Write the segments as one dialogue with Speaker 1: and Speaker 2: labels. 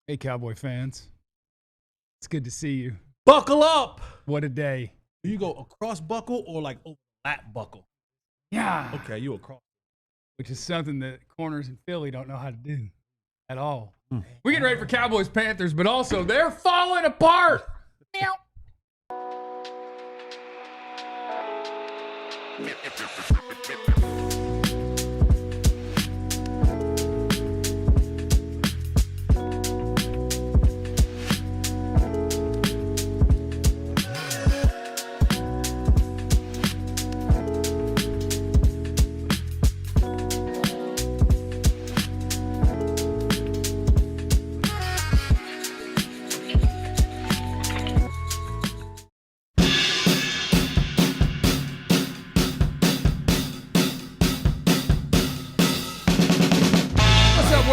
Speaker 1: Hey, Cowboy fans. It's good to see you.
Speaker 2: Buckle up.
Speaker 1: What a day.
Speaker 2: Do you go across buckle or like overlap buckle?
Speaker 1: Yeah.
Speaker 2: Okay, you across.
Speaker 1: Which is something that corners in Philly don't know how to do at all. We're getting ready for Cowboys Panthers, but also they're falling apart. Meow.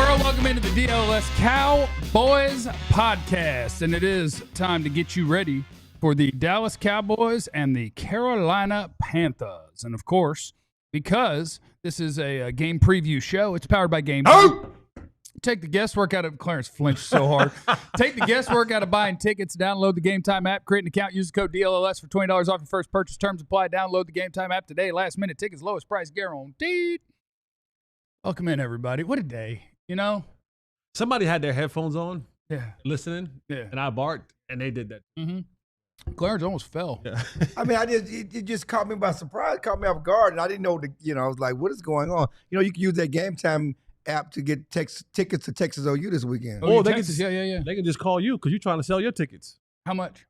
Speaker 1: Welcome into the DLLS Cowboys Podcast, and it is time to get you ready for the Dallas Cowboys and the Carolina Panthers. And of course, because this is a game preview show, it's powered by Game. Take the guesswork out of Clarence flinched so hard. Take the guesswork out of buying tickets. Download the Game Time app. Create an account. Use the code DLLS for $20 off your first purchase. Terms apply. Download the Game Time app today. Last minute tickets, lowest price guaranteed. Welcome in, everybody. What a day. You know?
Speaker 2: Somebody had their headphones on, listening,
Speaker 1: and
Speaker 2: I barked, and they did that.
Speaker 1: Mm-hmm. Clarence almost fell.
Speaker 2: Yeah.
Speaker 3: I mean, it just caught me by surprise, caught me off guard, and I didn't know I was like, what is going on? You know, you can use that Game Time app to get tickets to Texas OU this weekend.
Speaker 1: Oh,
Speaker 2: they
Speaker 1: Texas,
Speaker 2: can, they can just call you because you're trying to sell your tickets.
Speaker 1: How much?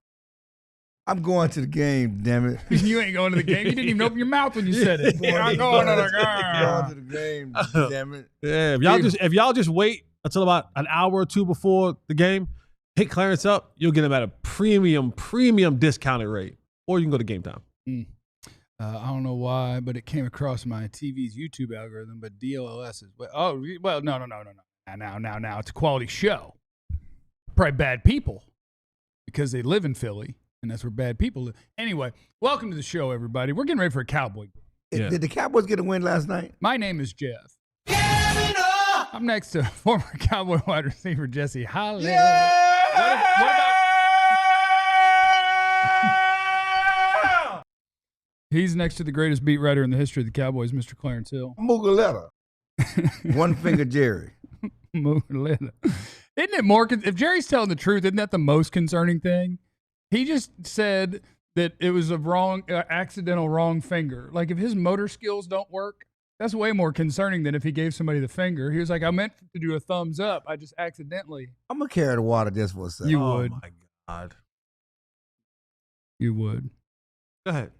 Speaker 3: I'm going to the game, damn it.
Speaker 1: You ain't going to the game. You didn't even open your mouth when you said it. I'm going to the game.
Speaker 3: Going to the game, damn it.
Speaker 2: Yeah, if y'all just wait until about an hour or two before the game, hit Clarence up, you'll get him at a premium discounted rate. Or you can go to Game Time.
Speaker 1: I don't know why, but it came across my TV's YouTube algorithm, but DLLS is, no. Now, it's a quality show. Probably bad people because they live in Philly, and that's where bad people live. Anyway, welcome to the show, everybody. We're getting ready for a Cowboy.
Speaker 3: Yeah. Did the Cowboys get a win last night?
Speaker 1: My name is Jeff. I'm next to former Cowboy wide receiver Jesse Holly.
Speaker 3: Yeah!
Speaker 1: What about? He's next to the greatest beat writer in the history of the Cowboys, Mr. Clarence Hill.
Speaker 3: Mugaletta. One finger Jerry.
Speaker 1: Mugaletta. Isn't it more? If Jerry's telling the truth, isn't that the most concerning thing? He just said that it was a accidental wrong finger. Like if his motor skills don't work, that's way more concerning than if he gave somebody the finger. He was like, I meant to do a thumbs up. I just accidentally.
Speaker 3: I'm going to carry the water just for a second.
Speaker 1: You would.
Speaker 2: Oh, my God.
Speaker 1: You would.
Speaker 2: Go ahead.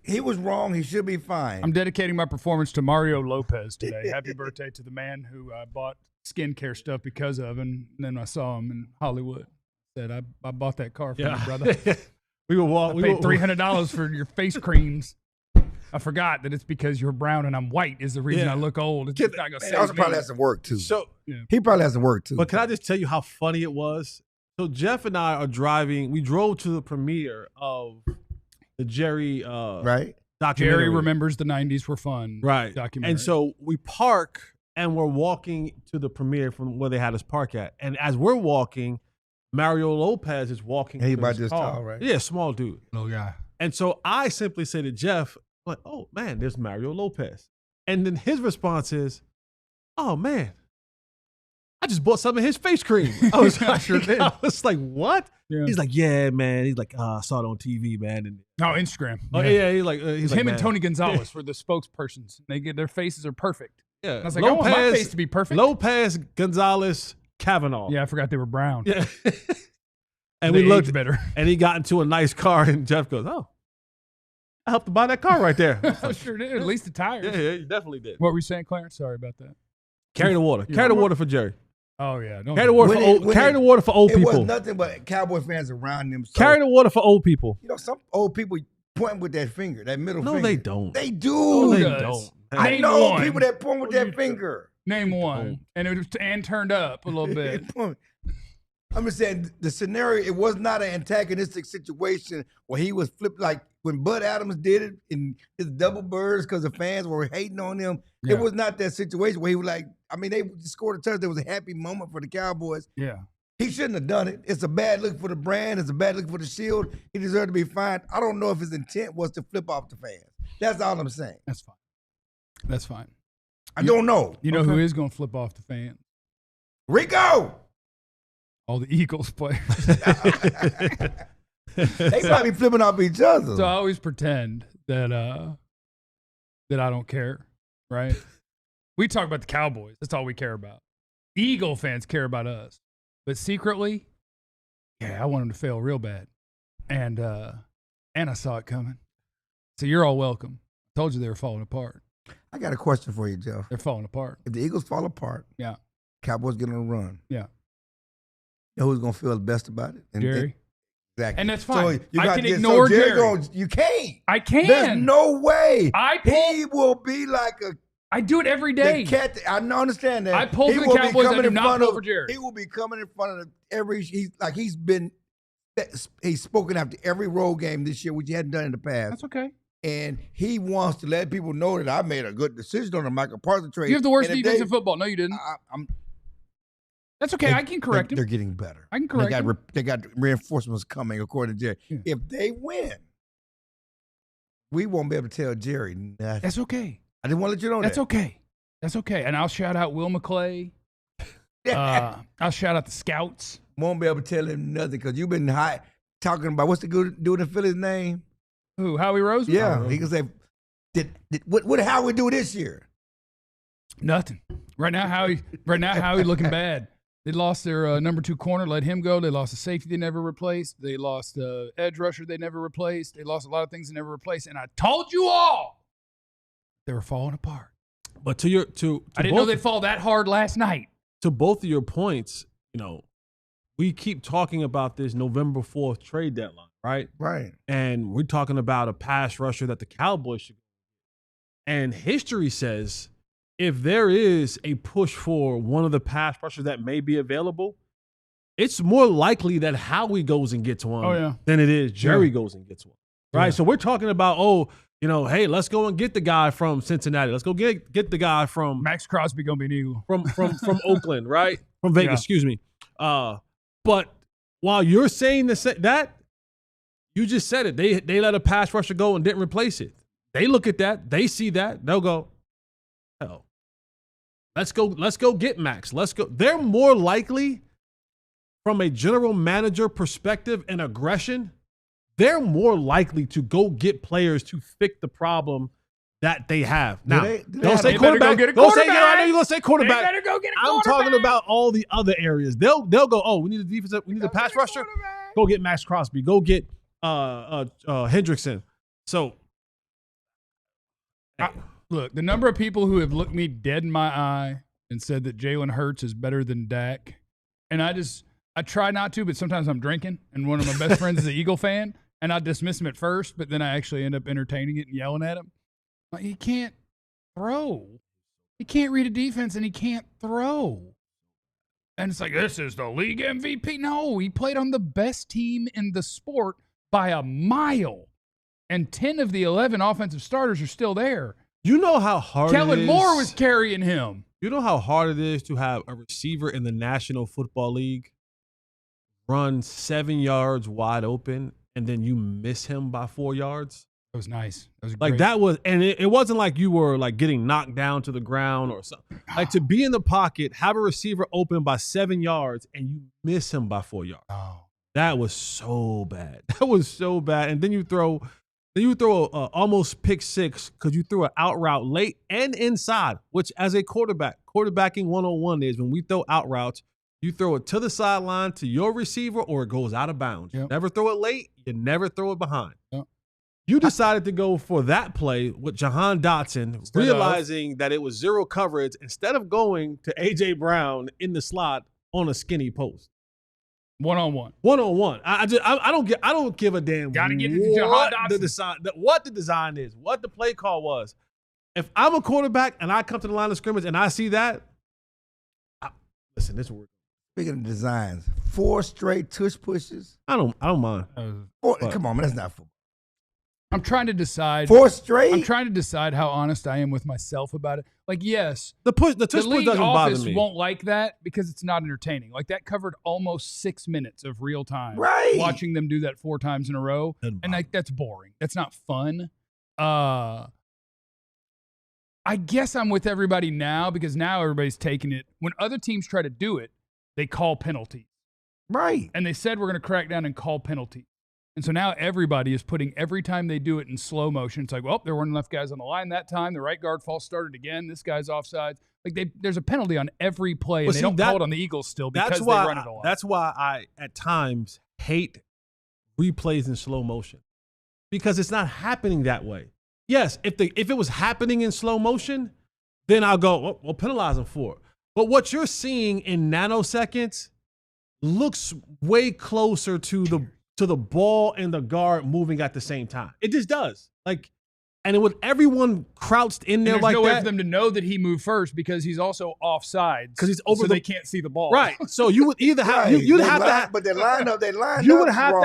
Speaker 3: He was wrong. He should be fine.
Speaker 1: I'm dedicating my performance to Mario Lopez today. Happy birthday to the man who I bought skincare stuff because of, and then I saw him in Hollywood. Said, I bought that car for you, brother.
Speaker 2: We
Speaker 1: paid $300 for your face creams. I forgot that it's because you're brown and I'm white is the reason I look old. It's not gonna
Speaker 3: He also probably has some work too.
Speaker 2: So
Speaker 3: he probably has some work too.
Speaker 2: But can I just tell you how funny it was? So Jeff and I are driving. We drove to the premiere of the Jerry
Speaker 3: right.
Speaker 2: documentary.
Speaker 1: Jerry Remembers the 90s Were Fun documentary.
Speaker 2: And so we park and we're walking to the premiere from where they had us park at. And as we're walking, Mario Lopez is walking.
Speaker 3: And he about this tall, right?
Speaker 2: Yeah, small dude.
Speaker 1: Little guy.
Speaker 2: And so I simply say to Jeff, like, oh, man, there's Mario Lopez. And then his response is, oh, man, I just bought some of his face cream. I was like, what?
Speaker 1: Yeah.
Speaker 2: He's like, yeah, man. He's like, I saw it on TV, man. And,
Speaker 1: Instagram.
Speaker 2: Oh, yeah. He's like,
Speaker 1: him
Speaker 2: man.
Speaker 1: and Tony Gonzalez were the spokespersons. Their faces are perfect.
Speaker 2: Yeah.
Speaker 1: And I was like, I want my face to be perfect.
Speaker 2: Lopez, Gonzalez, Kavanaugh.
Speaker 1: Yeah, I forgot they were brown.
Speaker 2: Yeah. And
Speaker 1: they
Speaker 2: we looked
Speaker 1: better.
Speaker 2: And he got into a nice car, and Jeff goes, oh, I helped to buy that car right there.
Speaker 1: I sure did. At least the tires.
Speaker 2: Yeah, you definitely did.
Speaker 1: What were you saying, Clarence? Sorry about that.
Speaker 2: Carry the water. Carry the water for Jerry.
Speaker 1: Oh, yeah.
Speaker 2: Carry the water for old people.
Speaker 3: It was nothing but Cowboy fans around them. So,
Speaker 2: carry the water for old people.
Speaker 3: You know, some old people point with that finger, that middle finger.
Speaker 2: No, they don't.
Speaker 3: They do.
Speaker 2: No, they don't.
Speaker 3: I know people that point with that finger.
Speaker 1: Name one. And it was turned up a little bit.
Speaker 3: I'm just saying the scenario, it was not an antagonistic situation where he was flipped like when Bud Adams did it in his double birds because the fans were hating on him. Yeah. It was not that situation where he was like, I mean, they scored a touchdown. It was a happy moment for the Cowboys.
Speaker 1: Yeah.
Speaker 3: He shouldn't have done it. It's a bad look for the brand. It's a bad look for the Shield. He deserved to be fined. I don't know if his intent was to flip off the fans. That's all I'm saying.
Speaker 1: That's fine. That's fine.
Speaker 3: I don't know.
Speaker 1: You know who is going to flip off the fans?
Speaker 3: Rico!
Speaker 1: All the Eagles players.
Speaker 3: They might be flipping off each other.
Speaker 1: So I always pretend that I don't care, right? We talk about the Cowboys. That's all we care about. Eagle fans care about us. But secretly, yeah, I want them to fail real bad. And I saw it coming. So you're all welcome. I told you they were falling apart.
Speaker 3: I got a question for you, Jeff.
Speaker 1: They're falling apart.
Speaker 3: If the Eagles fall apart,
Speaker 1: Yeah.
Speaker 3: Cowboys get on a run.
Speaker 1: Yeah.
Speaker 3: You know who's going to feel the best about it?
Speaker 1: Jerry.
Speaker 3: Exactly.
Speaker 1: And that's fine.
Speaker 3: So
Speaker 1: I can ignore Jerry.
Speaker 3: You can't.
Speaker 1: I can.
Speaker 3: There's no way.
Speaker 1: He
Speaker 3: will be like a
Speaker 1: I do it every day.
Speaker 3: I understand that.
Speaker 1: I pull for the Cowboys. I do not pull for Jerry.
Speaker 3: He will be coming in front of he's spoken after every road game this year, which he hadn't done in the past.
Speaker 1: That's okay.
Speaker 3: And he wants to let people know that I made a good decision on the Michael Parsons trade.
Speaker 1: You have the worst defense in football. No, you didn't. That's okay. I can correct him.
Speaker 3: They're getting better.
Speaker 1: I can correct him.
Speaker 3: They got reinforcements coming, according to Jerry. Yeah. If they win, we won't be able to tell Jerry nothing.
Speaker 1: That's okay.
Speaker 3: I didn't want to let you know
Speaker 1: That's okay. That's okay. And I'll shout out Will McClay. I'll shout out the scouts.
Speaker 3: Won't be able to tell him nothing because you've been talking about what's the good dude in Philly's name?
Speaker 1: Who? Howie Roseman?
Speaker 3: Yeah. He can say, what Howie do this year?
Speaker 1: Nothing. Right now, Howie looking bad. They lost their number 2 corner, let him go. They lost a safety they never replaced. They lost edge rusher they never replaced. They lost a lot of things they never replaced. And I told you all they were falling apart.
Speaker 2: But I
Speaker 1: didn't know they'd fall that hard last night.
Speaker 2: To both of your points, we keep talking about this November 4th trade deadline, right?
Speaker 3: Right.
Speaker 2: And we're talking about a pass rusher that the Cowboys should. And history says if there is a push for one of the pass rushers that may be available, it's more likely that Howie goes and gets one than it is Jerry goes and gets one. Right? Yeah. So we're talking about, hey, let's go and get the guy from Cincinnati. Let's go get the guy from
Speaker 1: Max Crosby gonna be an Eagle.
Speaker 2: From Oakland, right? From Vegas, excuse me. But while you're saying that, you just said it. They let a pass rusher go and didn't replace it. They look at that, they see that, they'll go, hell. Let's go get Max. Let's go. They're more likely, from a general manager perspective and aggression, they're more likely to go get players to fix the problem that they have. Now, don't say quarterback. Don't say, I know you're going to say quarterback.
Speaker 1: They better go get a
Speaker 2: I'm talking about all the other areas. They'll go, we need a defensive, we need a pass rusher. Go get Max Crosby. Go get Hendrickson. So,
Speaker 1: look, the number of people who have looked me dead in my eye and said that Jalen Hurts is better than Dak, and I try not to, but sometimes I'm drinking, and one of my best friends is an Eagle fan, and I dismiss him at first, but then I actually end up entertaining it and yelling at him. Like, he can't throw. He can't read a defense, and he can't throw. And it's like, this is the league MVP. No, he played on the best team in the sport by a mile. And 10 of the 11 offensive starters are still there.
Speaker 2: You know how hard
Speaker 1: Kellen
Speaker 2: it is.
Speaker 1: Moore was carrying him.
Speaker 2: You know how hard it is to have a receiver in the National Football League run 7 yards wide open and then you miss him by 4 yards?
Speaker 1: That was nice. That was
Speaker 2: like
Speaker 1: great.
Speaker 2: that was, and it wasn't like you were like getting knocked down to the ground or something. Like to be in the pocket, have a receiver open by 7 yards and you miss him by 4 yards.
Speaker 1: Oh.
Speaker 2: That was so bad. That was so bad. And then you throw a almost pick six because you threw an out route late and inside, which as a quarterbacking 101 is when we throw out routes, you throw it to the sideline to your receiver or it goes out of bounds. Yep. Never throw it late. You never throw it behind. Yep. You decided to go for that play with Jahan Dotson, realizing that it was zero coverage instead of going to A.J. Brown in the slot on a skinny post.
Speaker 1: One-on-one.
Speaker 2: I don't give a damn.
Speaker 1: Gotta get it to Jahan Dotson.
Speaker 2: What the design is, what the play call was. If I'm a quarterback and I come to the line of scrimmage and I see that, listen, this works.
Speaker 3: Speaking of designs, 4 straight tush pushes.
Speaker 2: I don't mind.
Speaker 3: Come on, man, that's not football.
Speaker 1: I'm trying to decide.
Speaker 3: 4 straight?
Speaker 1: I'm trying to decide how honest I am with myself about it. Like, yes,
Speaker 2: The tush push
Speaker 1: league
Speaker 2: doesn't
Speaker 1: office
Speaker 2: bother me.
Speaker 1: won't like that because it's not entertaining. Like, that covered almost 6 minutes of real time.
Speaker 3: Right.
Speaker 1: Watching them do that 4 times in a row.
Speaker 2: Doesn't
Speaker 1: And
Speaker 2: bother
Speaker 1: like, that's boring. That's not fun. I guess I'm with everybody now because now everybody's taking it. When other teams try to do it, they call penalties.
Speaker 3: Right.
Speaker 1: And they said we're going to crack down and call penalties. And so now everybody is putting every time they do it in slow motion. It's like, well, there weren't enough guys on the line that time. The right guard false started again. This guy's offsides. Like there's a penalty on every play, and
Speaker 2: Well,
Speaker 1: they
Speaker 2: see,
Speaker 1: don't call it on the Eagles still because they run it a lot.
Speaker 2: That's why I, at times, hate replays in slow motion because it's not happening that way. Yes, if it was happening in slow motion, then I'll go, we'll penalize them for it. But what you're seeing in nanoseconds looks way closer to the ball and the guard moving at the same time. It just does. Like, and with everyone crouched in there
Speaker 1: there's
Speaker 2: like
Speaker 1: no way
Speaker 2: that,
Speaker 1: for them to know that he moved first because he's also offsides.
Speaker 2: because he's over
Speaker 1: so
Speaker 2: the
Speaker 1: they can't see the ball.
Speaker 2: right. So you would either have
Speaker 3: Right.
Speaker 2: you'd
Speaker 3: They
Speaker 2: have to
Speaker 3: line-
Speaker 2: have,
Speaker 3: but they line up
Speaker 2: you would have
Speaker 3: wrong.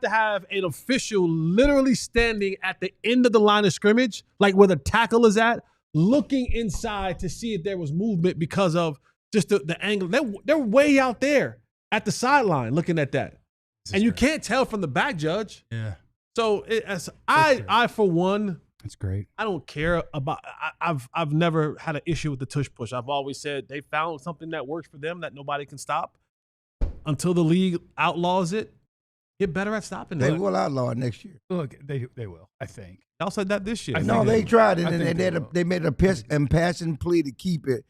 Speaker 2: to have an official literally standing at the end of the line of scrimmage, like where the tackle is at, looking inside to see if there was movement because of just the angle. They're way out there at the sideline looking at that, and you can't tell from the back, Judge.
Speaker 1: Yeah,
Speaker 2: So I for one,
Speaker 1: that's great.
Speaker 2: I don't care about. I've never had an issue with the tush push. I've always said they found something that works for them that nobody can stop. Until the league outlaws it, get better at stopping
Speaker 3: They
Speaker 2: it.
Speaker 3: will outlaw it next year.
Speaker 1: Look, they will, I think.
Speaker 2: Y'all said that this year.
Speaker 1: I
Speaker 3: No,
Speaker 1: think
Speaker 3: they
Speaker 1: they
Speaker 3: tried it,
Speaker 1: will. I
Speaker 3: and
Speaker 1: think they will.
Speaker 3: they made an impassioned plea to keep it,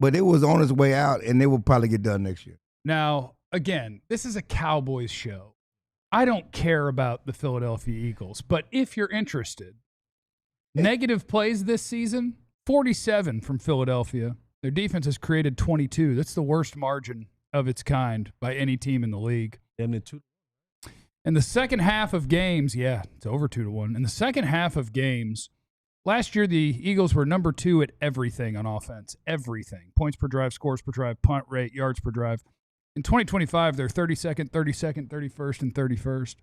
Speaker 3: but it was on its way out, and they will probably get done next year.
Speaker 1: Now, again, this is a Cowboys show. I don't care about the Philadelphia Eagles, but if you're interested, negative plays this season, 47 from Philadelphia. Their defense has created 22. That's the worst margin of its kind by any team in the league.
Speaker 2: Damn it, 2.
Speaker 1: In the second half of games, yeah, it's over 2-1. In the second half of games, last year the Eagles were number 2 at everything on offense. Everything. Points per drive, scores per drive, punt rate, yards per drive. In 2025, they're 32nd, 32nd, 31st, and 31st.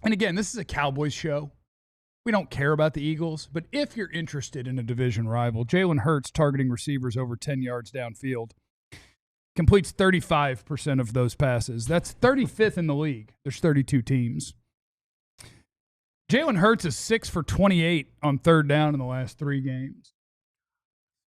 Speaker 1: And again, this is a Cowboys show. We don't care about the Eagles, but if you're interested in a division rival, Jalen Hurts targeting receivers over 10 yards downfield. Completes 35% of those passes. That's 35th in the league. There's 32 teams. Jalen Hurts is 6 for 28 on third down in the last 3 games.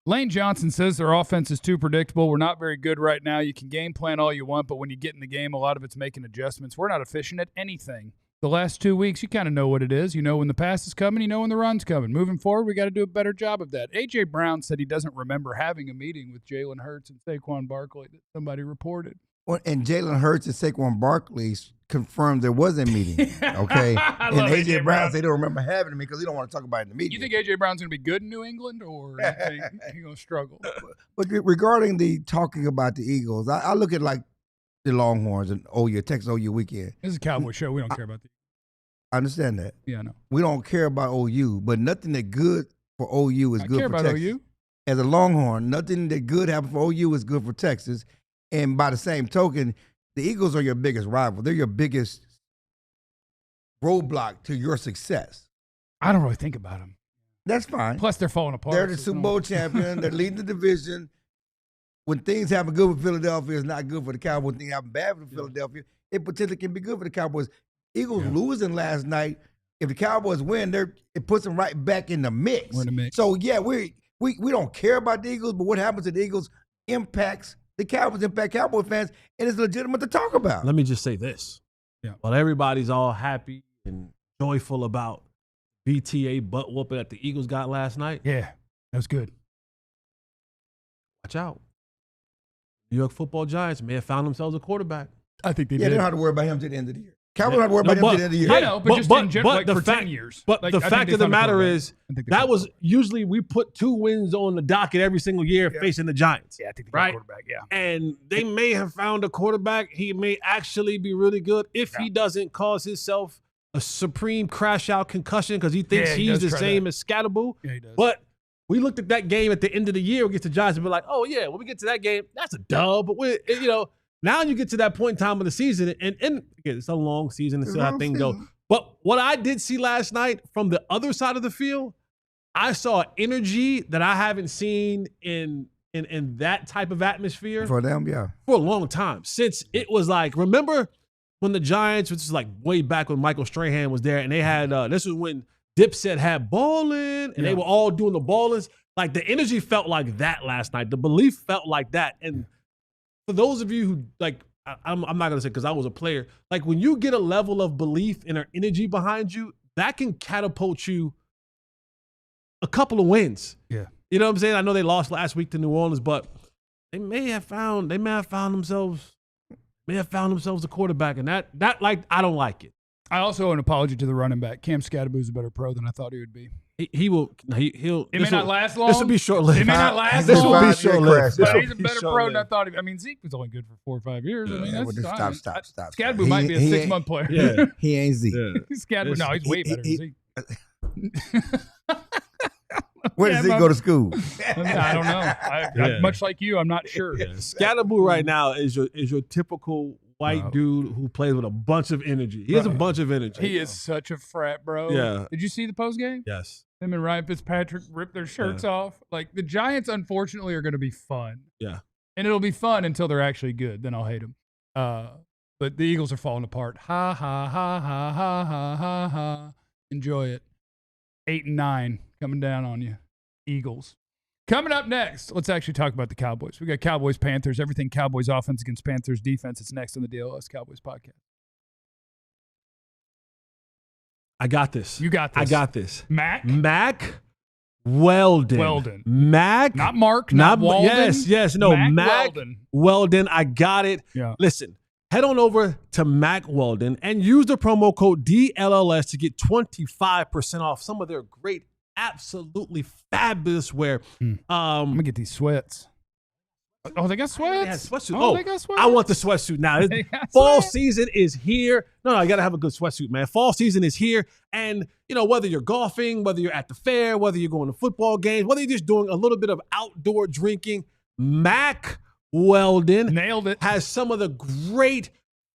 Speaker 1: Lane Johnson says their offense is too predictable. We're not very good right now. You can game plan all you want, but when you get in the game, a lot of it's making adjustments. We're not efficient at anything. The last 2 weeks, you kind of know what it is. You know when the pass is coming. You know when the run's coming. Moving forward, we got to do a better job of that. A.J. Brown said he doesn't remember having a meeting with Jalen Hurts and Saquon Barkley that somebody reported.
Speaker 3: Well, and Jalen Hurts and Saquon Barkley confirmed there was a meeting. Okay,
Speaker 1: I
Speaker 3: and
Speaker 1: love
Speaker 3: A.J.
Speaker 1: A.J.
Speaker 3: Brown
Speaker 1: Brown.
Speaker 3: said they don't remember having it because he don't want to talk about it in the media.
Speaker 1: You think A.J. Brown's going to be good in New England, or you think he's going to struggle?
Speaker 3: But regarding the talking about the Eagles, I look at like the Longhorns and OU, Texas OU weekend.
Speaker 1: This is a Cowboy show. We don't care about the.
Speaker 3: I understand that.
Speaker 1: Yeah, I know.
Speaker 3: We don't care about OU, but nothing that good for OU is
Speaker 1: I
Speaker 3: good
Speaker 1: care
Speaker 3: for
Speaker 1: about
Speaker 3: Texas.
Speaker 1: OU.
Speaker 3: As a Longhorn, nothing that good happens for OU is good for Texas. And by the same token, the Eagles are your biggest rival. They're your biggest roadblock to your success.
Speaker 1: I don't really think about them.
Speaker 3: That's fine.
Speaker 1: Plus, they're falling apart.
Speaker 3: They're the
Speaker 1: so
Speaker 3: Super
Speaker 1: don't-
Speaker 3: Bowl champion. They're leading the division. When things happen good for Philadelphia, it's not good for the Cowboys. When things happen bad for Philadelphia, it potentially can be good for the Cowboys. Eagles losing last night. If the Cowboys win, it puts them right back in the mix.
Speaker 1: We're in the mix.
Speaker 3: So yeah, we don't care about the Eagles, but what happens to the Eagles impacts the Cowboys, impact Cowboy fans, and it's legitimate to talk about.
Speaker 2: Let me just say this.
Speaker 1: Yeah.
Speaker 2: While everybody's all happy and joyful about BTA butt whooping that the Eagles got last night,
Speaker 1: Yeah, that was good.
Speaker 2: watch out. New York Football Giants may have found themselves a quarterback.
Speaker 1: I think they
Speaker 3: Yeah,
Speaker 1: did.
Speaker 3: they don't have to worry about him to the end of the year. Cowboys don't have to worry
Speaker 2: No,
Speaker 3: about him to the end of the year.
Speaker 1: I know, but just in general, like
Speaker 2: the
Speaker 1: for
Speaker 2: fact,
Speaker 1: 10 years.
Speaker 2: But
Speaker 1: Like,
Speaker 2: the
Speaker 1: I think
Speaker 2: fact
Speaker 1: they
Speaker 2: of the
Speaker 1: found a
Speaker 2: matter
Speaker 1: quarterback.
Speaker 2: is
Speaker 1: I think they
Speaker 2: that
Speaker 1: found a
Speaker 2: was
Speaker 1: quarterback.
Speaker 2: usually we put 2 wins on the docket every single year facing the Giants.
Speaker 1: Yeah, I think they got
Speaker 2: right?
Speaker 1: a quarterback. Yeah.
Speaker 2: And they may have found a quarterback. He may actually be really good if he doesn't cause himself a supreme crash out concussion because he thinks
Speaker 1: Yeah, he
Speaker 2: he's
Speaker 1: does
Speaker 2: the
Speaker 1: try
Speaker 2: same
Speaker 1: that.
Speaker 2: as Scatterboo.
Speaker 1: Yeah, he does.
Speaker 2: But we looked at that game at the end of the year against the Giants and be like, oh, yeah, when we get to that game, that's a dub. But, now you get to that point in time of the season, and again, it's a long season and see how things go. But what I did see last night from the other side of the field, I saw energy that I haven't seen in that type of atmosphere
Speaker 3: For them, yeah.
Speaker 2: for a long time. Since it was like, remember when the Giants, which is like way back when Michael Strahan was there, and they had this was when Dipset had ballin', and they were all doing the ballins. Like the energy felt like that last night. The belief felt like that. And for those of you who like, I'm not gonna say because I was a player. Like when you get a level of belief and an energy behind you, that can catapult you a couple of wins.
Speaker 1: Yeah.
Speaker 2: You know what I'm saying? I know they lost last week to New Orleans, but they may have found themselves a quarterback, and that like I don't like it.
Speaker 1: I also owe an apology to the running back. Cam Scadaboo's a better pro than I thought he would be.
Speaker 2: He'll.
Speaker 1: It may not last long.
Speaker 2: This will be short-lived.
Speaker 1: It may not last
Speaker 2: This
Speaker 1: long.
Speaker 2: will be short-lived.
Speaker 1: But he's a better pro than I thought. I mean, Zeke was only good for 4 or 5 years. I mean, that's fine.
Speaker 3: Stop.
Speaker 1: Scadaboo might be a 6-month player.
Speaker 2: Yeah.
Speaker 3: He ain't Zeke.
Speaker 1: Scadaboo, no, he's way better than Zeke.
Speaker 3: Where does Zeke go to school?
Speaker 1: I don't know. I, much like you, I'm not sure.
Speaker 2: Yeah. Scadaboo right now is your typical white dude who plays with a bunch of energy. He has a bunch of energy.
Speaker 1: He is such a frat, bro.
Speaker 2: Yeah.
Speaker 1: Did you see the post game?
Speaker 2: Yes.
Speaker 1: Him and Ryan Fitzpatrick ripped their shirts off. Like, the Giants, unfortunately, are going to be fun.
Speaker 2: Yeah.
Speaker 1: And it'll be fun until they're actually good. Then I'll hate them. But the Eagles are falling apart. Ha, ha, ha, ha, ha, ha, ha, ha. Enjoy it. 8-9 coming down on you. Eagles. Coming up next, let's actually talk about the Cowboys. We got Cowboys, Panthers, everything Cowboys offense against Panthers defense. It's next on the DLLS Cowboys podcast.
Speaker 2: I got this.
Speaker 1: You got this.
Speaker 2: I got this.
Speaker 1: Mac
Speaker 2: Weldon. Mac.
Speaker 1: Not Mark, not Walden.
Speaker 2: Yes. No, Mac
Speaker 1: Weldon.
Speaker 2: I got it.
Speaker 1: Yeah.
Speaker 2: Listen, head on over to Mac Weldon and use the promo code DLLS to get 25% off some of their great, absolutely fabulous wear.
Speaker 1: I'm going to get these sweats. Oh, they got sweats?
Speaker 2: They had sweatsuit.
Speaker 1: Oh, they got sweats?
Speaker 2: I want the sweatsuit now. Fall season is here. No, you got to have a good sweatsuit, man. Fall season is here. And, you know, whether you're golfing, whether you're at the fair, whether you're going to football games, whether you're just doing a little bit of outdoor drinking, Mac Weldon
Speaker 1: nailed it.
Speaker 2: Has some of the great,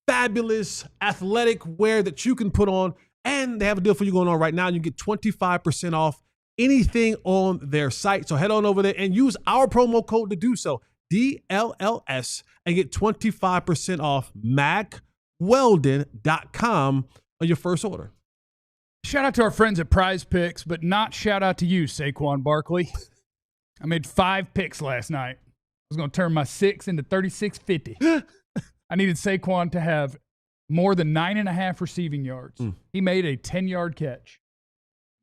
Speaker 2: fabulous athletic wear that you can put on. And they have a deal for you going on right now. You get 25% off anything on their site. So head on over there and use our promo code to do so. DLLS, and get 25% off MacWeldon.com on your first order.
Speaker 1: Shout out to our friends at Prize Picks, but not shout out to you, Saquon Barkley. I made 5 picks last night. I was going to turn my 6 into 36.50. I needed Saquon to have more than 9.5 receiving yards. He made a 10-yard catch.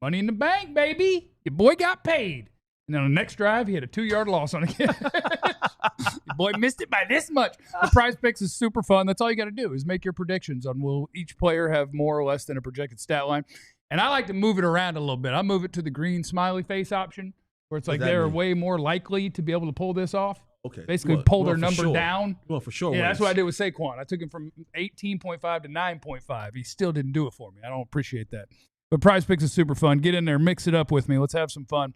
Speaker 1: Money in the bank, baby. Your boy got paid. And then on the next drive, he had a 2-yard loss on a catch. Your boy missed it by this much. The Prize Picks is super fun. That's all you got to do is make your predictions on will each player have more or less than a projected stat line. And I like to move it around a little bit. I move it to the green smiley face option, where it's like they're way more likely to be able to pull this off.
Speaker 2: Okay.
Speaker 1: Basically pull their number down.
Speaker 2: Well, for sure.
Speaker 1: Yeah, that's what I did with Saquon. I took him from 18.5 to 9.5. He still didn't do it for me. I don't appreciate that. But Prize Picks is super fun. Get in there, mix it up with me. Let's have some fun.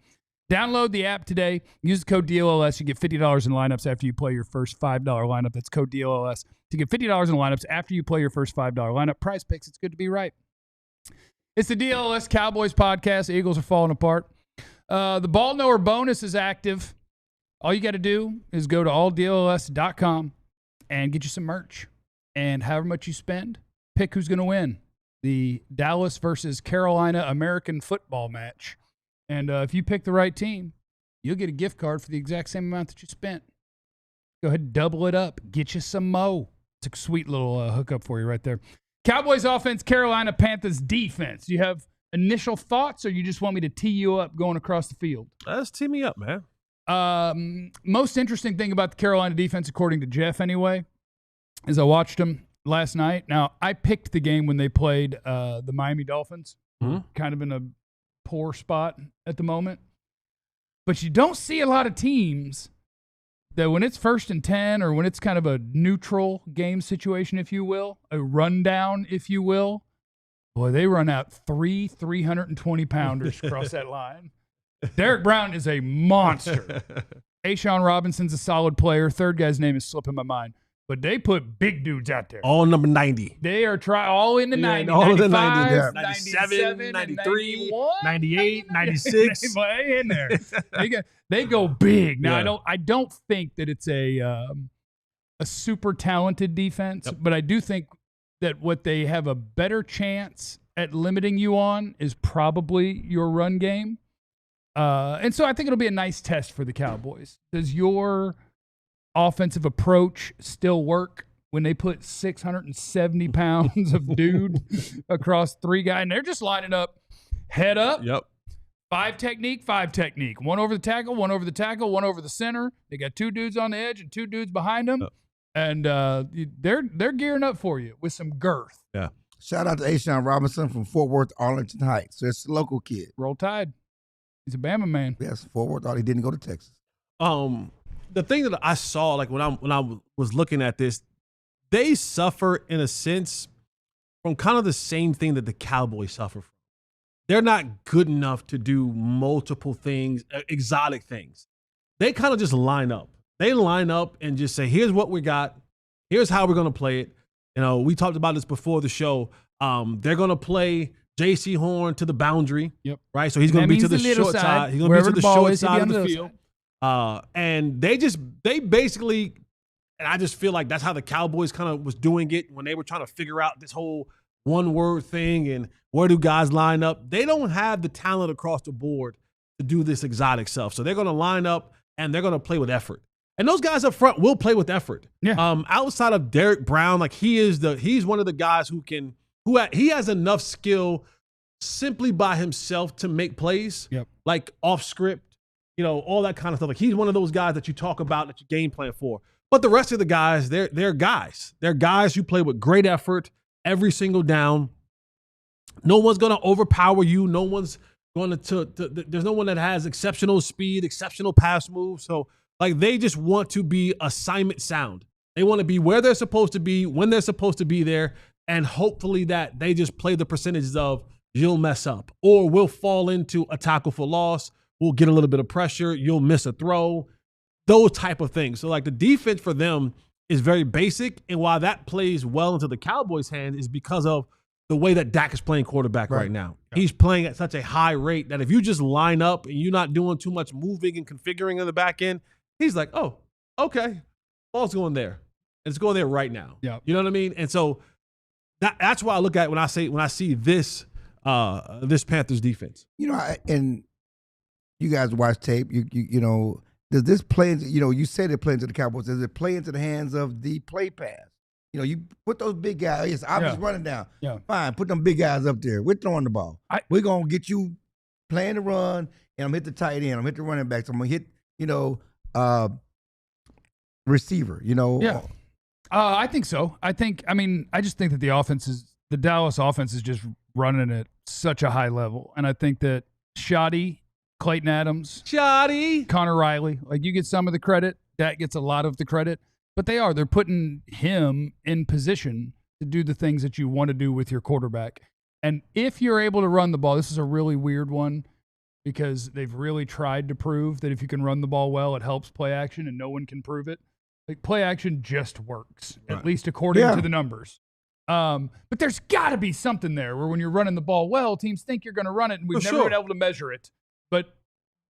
Speaker 1: Download the app today. Use the code DLLS. You get $50 in lineups after you play your first $5 lineup. That's code DLLS to get $50 in lineups after you play your first $5 lineup. Prize Picks, it's good to be right. It's the DLLS Cowboys podcast. The Eagles are falling apart. The Ball Knower bonus is active. All you got to do is go to alldlls.com and get you some merch. And however much you spend, pick who's going to win the Dallas versus Carolina American football match. And if you pick the right team, you'll get a gift card for the exact same amount that you spent. Go ahead and double it up. Get you some mo. It's a sweet little hookup for you right there. Cowboys offense, Carolina Panthers defense. Do you have initial thoughts, or you just want me to tee you up going across the field?
Speaker 2: Let's tee me up, man.
Speaker 1: Most interesting thing about the Carolina defense, according to Jeff anyway, is I watched them last night. Now, I picked the game when they played the Miami Dolphins, kind of in a poor spot at the moment. But you don't see a lot of teams that when it's 1st and 10 or when it's kind of a neutral game situation, if you will, a rundown, if you will, boy, they run out 320-pounders across that line. Derek Brown is a monster. A'Shawn Robinson's a solid player. Third guy's name is slipping my mind. but they put big dudes out there.
Speaker 2: All number 90.
Speaker 1: They are all in the 90s.
Speaker 2: All in the
Speaker 1: 95,
Speaker 2: 97, 93,
Speaker 1: 91,
Speaker 2: 98, 96.
Speaker 1: They in there. They go big. Now,
Speaker 2: Yeah.
Speaker 1: I don't think that it's a super talented defense, but I do think that what they have a better chance at limiting you on is probably your run game. And so I think it'll be a nice test for the Cowboys. Does your offensive approach still work when they put 670 pounds of dude across 3 guys? And they're just lining up head up.
Speaker 2: Yep.
Speaker 1: 5 technique, 5 technique. 1 over the tackle, 1 over the tackle, 1 over the center. They got 2 dudes on the edge and 2 dudes behind them. And they're gearing up for you with some girth.
Speaker 2: Yeah.
Speaker 3: Shout out to Ashawn Robinson from Fort Worth, Arlington Heights. So it's a local kid.
Speaker 1: Roll Tide. He's a Bama man.
Speaker 3: Yes, Fort Worth. Thought he didn't go to Texas.
Speaker 2: The thing that I saw, like when I was looking at this, they suffer in a sense from kind of the same thing that the Cowboys suffer from. They're not good enough to do multiple things, exotic things. They kind of just line up. They line up and just say, here's what we got. Here's how we're going to play it. You know, we talked about this before the show. They're going to play J.C. Horn to the boundary.
Speaker 1: Yep.
Speaker 2: Right? So he's going to be to the short side. He's going to be to the short side of the field. And they basically, and I just feel like that's how the Cowboys kind of was doing it when they were trying to figure out this whole one-word thing and where do guys line up. They don't have the talent across the board to do this exotic stuff. So they're going to line up and they're going to play with effort. And those guys up front will play with effort.
Speaker 1: Yeah.
Speaker 2: Outside of Derek Brown, like he's one of the guys he has enough skill simply by himself to make plays.
Speaker 1: Yep.
Speaker 2: Like off script, you know, all that kind of stuff. Like he's one of those guys that you talk about that you game plan for. But the rest of the guys, they're guys. They're guys who play with great effort every single down. No one's going to overpower you. No one's going to there's no one that has exceptional speed, exceptional pass moves. So like they just want to be assignment sound. They want to be where they're supposed to be, when they're supposed to be there, and hopefully that they just play the percentages of you'll mess up or we'll fall into a tackle for loss. We'll get a little bit of pressure. You'll miss a throw, those type of things. So like the defense for them is very basic. And while that plays well into the Cowboys' hand is because of the way that Dak is playing quarterback right now. Yeah. He's playing at such a high rate that if you just line up and you're not doing too much moving and configuring in the back end, he's like, oh, okay, ball's going there. And it's going there right now.
Speaker 1: Yeah.
Speaker 2: You know what I mean? And so that's why I look at when I see this Panthers defense.
Speaker 3: You know, and you guys watch tape. You know, does this play into, you know, you said it plays into the Cowboys. Does it play into the hands of the play pass? You know, you put those big guys. Yes, I'm just running down. Yeah. Fine, put them big guys up there. We're throwing the ball. We're going to get you playing the run, and I'm hit the tight end. I'm hit the running back. So I'm going to hit, you know, receiver, you know.
Speaker 1: Yeah. I think so. I just think that the Dallas offense is just running at such a high level. And I think that Shoddy, Clayton Adams, Connor Riley, like you get some of the credit. Dak gets a lot of the credit. But they're putting him in position to do the things that you want to do with your quarterback. And if you're able to run the ball, this is a really weird one because they've really tried to prove that if you can run the ball well, it helps play action, and no one can prove it. Like play action just works, right, at least according to the numbers. But there's got to be something there where when you're running the ball well, teams think you're going to run it, and we've never been able to measure it. But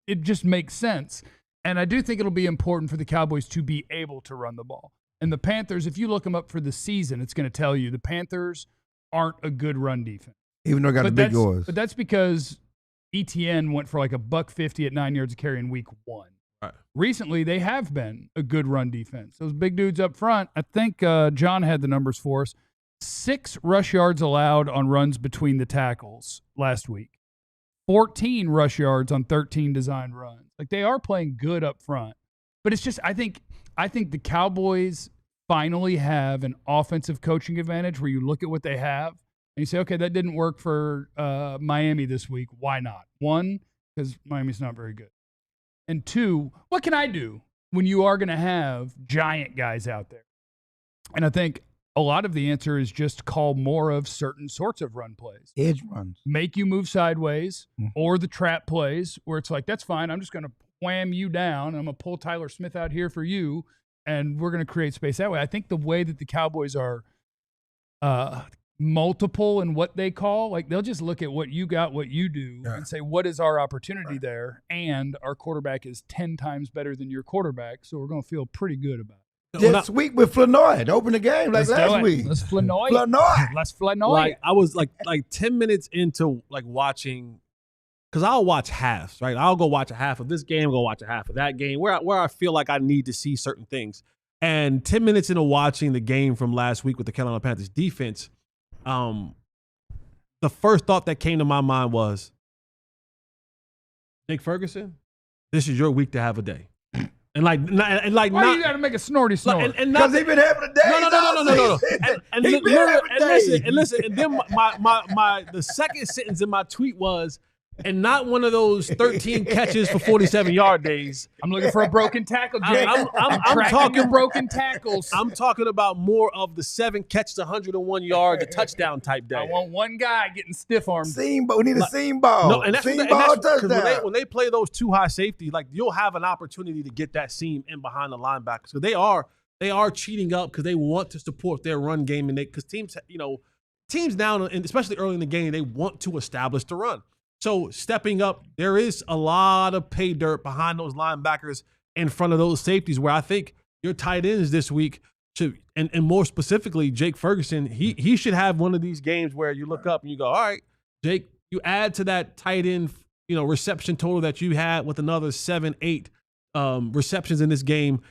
Speaker 1: it just makes sense. And I do think it'll be important for the Cowboys to be able to run the ball. And the Panthers, if you look them up for the season, it's going to tell you the Panthers aren't a good run defense.
Speaker 3: Even though they got the big guys.
Speaker 1: But that's because ETN went for like $150 at 9 yards a carry in week 1.
Speaker 2: Right.
Speaker 1: Recently, they have been a good run defense. Those big dudes up front, I think John had the numbers for us. 6 rush yards allowed on runs between the tackles last week. 14 rush yards on 13 designed runs. Like they are playing good up front. But it's just I think the Cowboys finally have an offensive coaching advantage where you look at what they have and you say, okay, that didn't work for Miami this week. Why not? 1, because Miami's not very good. And 2, what can I do when you are going to have giant guys out there? And I think a lot of the answer is just call more of certain sorts of run plays.
Speaker 3: Edge runs.
Speaker 1: Make you move sideways, or the trap plays where it's like, that's fine. I'm just going to wham you down. I'm going to pull Tyler Smith out here for you. and we're going to create space that way. I think the way that the Cowboys are multiple in what they call, like they'll just look at what you got, what you do, and say, what is our opportunity there? And our quarterback is 10 times better than your quarterback, so we're going to feel pretty good about it.
Speaker 3: This week with Flanoy to open the game like last week.
Speaker 1: Let's Flanoy. Let's Flanoy.
Speaker 2: Like I was like 10 minutes into like watching, because I'll watch halves, right? I'll go watch a half of this game, go watch a half of that game, where I feel like I need to see certain things. And 10 minutes into watching the game from last week with the Carolina Panthers defense, the first thought that came to my mind was, Jake Ferguson, this is your week to have a day. And like,
Speaker 1: why
Speaker 2: not,
Speaker 1: you got to make a snorty snort?
Speaker 3: Because he been having a day.
Speaker 2: No. And listen. And then the second sentence in my tweet was, and not one of those 13 catches for 47-yard days.
Speaker 1: I'm looking for a broken tackle, Jake.
Speaker 2: I'm talking
Speaker 1: broken tackles.
Speaker 2: I'm talking about more of the 7 catches, 101 yards, the touchdown type day.
Speaker 1: I want one guy getting stiff armed.
Speaker 3: Seam ball. We need a seam ball.
Speaker 2: No, and that's
Speaker 3: seam ball touchdown.
Speaker 2: When they play those 2 high safety, like you'll have an opportunity to get that seam in behind the linebackers. So they are cheating up because they want to support their run game, and because teams now, and especially early in the game, they want to establish the run. So stepping up, there is a lot of pay dirt behind those linebackers in front of those safeties, where I think your tight ends this week should, and more specifically, Jake Ferguson, he should have one of these games where you look up and you go, all right, Jake, you add to that tight end, reception total that you had with another 7, 8 receptions in this game,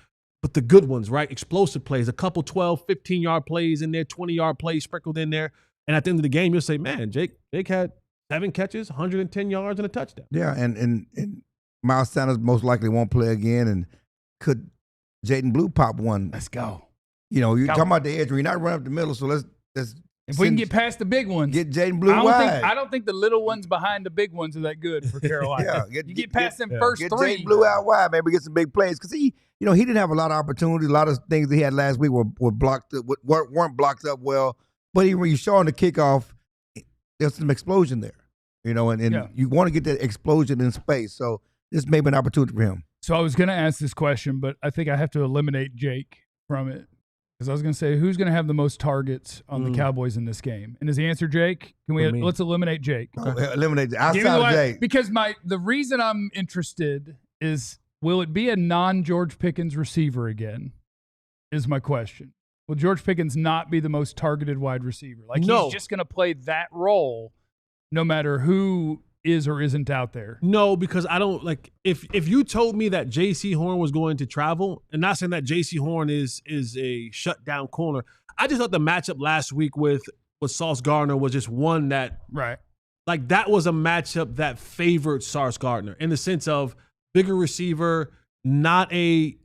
Speaker 2: but the good ones, right? Explosive plays, a couple 12, 15-yard plays in there, 20-yard plays sprinkled in there. And at the end of the game, you'll say, man, Jake had 7 catches, 110 yards, and a touchdown.
Speaker 3: Yeah, and Miles Sanders most likely won't play again. And could Jaden Blue pop one?
Speaker 1: Let's go.
Speaker 3: You're talking about the edge where you're not running up the middle, so let's
Speaker 1: if we can get past the big ones,
Speaker 3: get Jaden Blue wide.
Speaker 1: I don't think the little ones behind the big ones are that good for Carolina. Get past them first
Speaker 3: get
Speaker 1: 3.
Speaker 3: Jaden Blue out wide, maybe get some big plays, because he didn't have a lot of opportunities. A lot of things that he had last week were blocked, weren't blocked up well. But when you saw on the kickoff, there's some explosion there. And you want to get that explosion in space. So this may be an opportunity for him.
Speaker 1: So I was going to ask this question, but I think I have to eliminate Jake from it. Because I was going to say, who's going to have the most targets on the Cowboys in this game? And is the answer Jake? Let's eliminate Jake.
Speaker 3: Eliminate outside of Jake.
Speaker 1: Because the reason I'm interested is, will it be a non-George Pickens receiver again? Is my question. Will George Pickens not be the most targeted wide receiver? He's just going to play that role no matter who is or isn't out there.
Speaker 2: No, because I don't if you told me that J.C. Horn was going to travel, and not saying that J.C. Horn is a shutdown corner, I just thought the matchup last week with Sauce Gardner was just one that that was a matchup that favored Sauce Gardner in the sense of bigger receiver, not a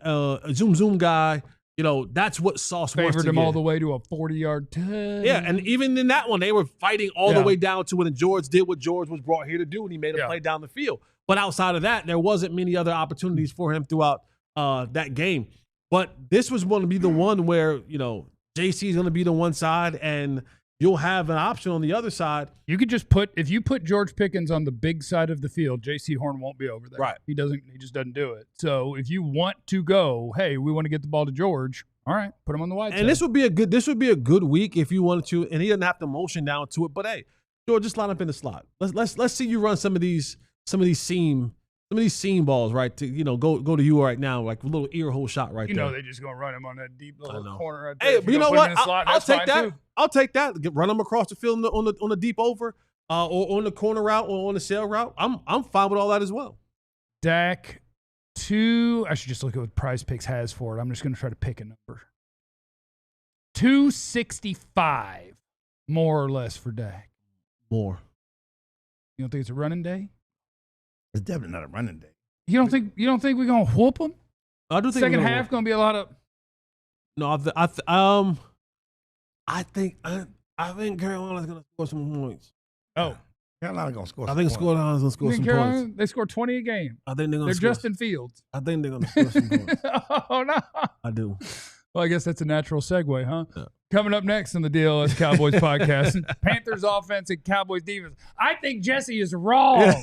Speaker 2: zoom guy. That's what Sauce wants to
Speaker 1: favored him
Speaker 2: get.
Speaker 1: all the way to a 40-yard touch.
Speaker 2: Yeah, and even in that one, they were fighting all the way down to it, and George did what George was brought here to do, and he made a play down the field. But outside of that, there wasn't many other opportunities for him throughout that game. But this was going to be the one where, JC is going to be the one side, and you'll have an option on the other side.
Speaker 1: You could just if you put George Pickens on the big side of the field, J.C. Horn won't be over there.
Speaker 2: Right.
Speaker 1: He just doesn't do it. So if you want to go, hey, we want to get the ball to George, all right, put him on the wide side.
Speaker 2: And this would be a good week if you wanted to, and he doesn't have to motion down to it. But hey, George, just line up in the slot. Let's see you run some of these seam balls, right? To go to you right now, like a little ear hole shot right there.
Speaker 1: They're just gonna run him on that deep little corner right
Speaker 2: there.
Speaker 1: there.
Speaker 2: Hey, but you know what? I'll take that. I'll take that. Run them across the field on the deep over, or on the corner route, or on the sail route. I'm fine with all that as well.
Speaker 1: Dak, 2. I should just look at what Prize Picks has for it. I'm just gonna try to pick a number. 265, more or less for Dak.
Speaker 2: More.
Speaker 1: You don't think it's a running day?
Speaker 3: It's definitely not a running day.
Speaker 1: You don't think we're gonna whoop them?
Speaker 2: I do think
Speaker 1: second half gonna be a lot of.
Speaker 2: No, I think Carolina's gonna score some points.
Speaker 1: Oh,
Speaker 3: Carolina's gonna score.
Speaker 2: I think Carolina's gonna score some points.
Speaker 1: They score 20 a game.
Speaker 2: I think they're
Speaker 1: Justin Fields.
Speaker 2: I think they're gonna score some points.
Speaker 1: Oh no!
Speaker 2: I do.
Speaker 1: Well, I guess that's a natural segue, huh?
Speaker 2: Yeah.
Speaker 1: Coming up next on the DLS Cowboys podcast, Panthers offense and Cowboys defense. I think Jesse is wrong,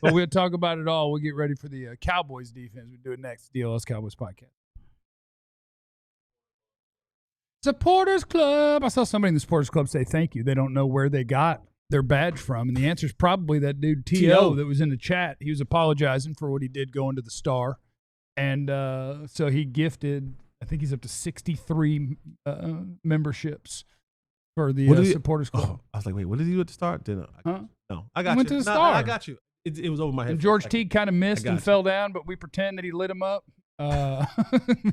Speaker 1: but we'll talk about it all. We'll get ready for the Cowboys defense. We'll do it next, DLS Cowboys podcast. Supporters Club. I saw somebody in the Supporters Club say thank you. They don't know where they got their badge from. And the answer is probably that dude T.O. that was in the chat. He was apologizing for what he did going to the Star. And so he gifted, I think he's up to 63 memberships for the Supporters Club.
Speaker 2: Oh, I was like, wait, what did he do at the start? No, I got
Speaker 1: He went to the Star.
Speaker 2: I got you. It was over my head.
Speaker 1: And George Teague kind of missed and fell down, but we pretend that he lit him up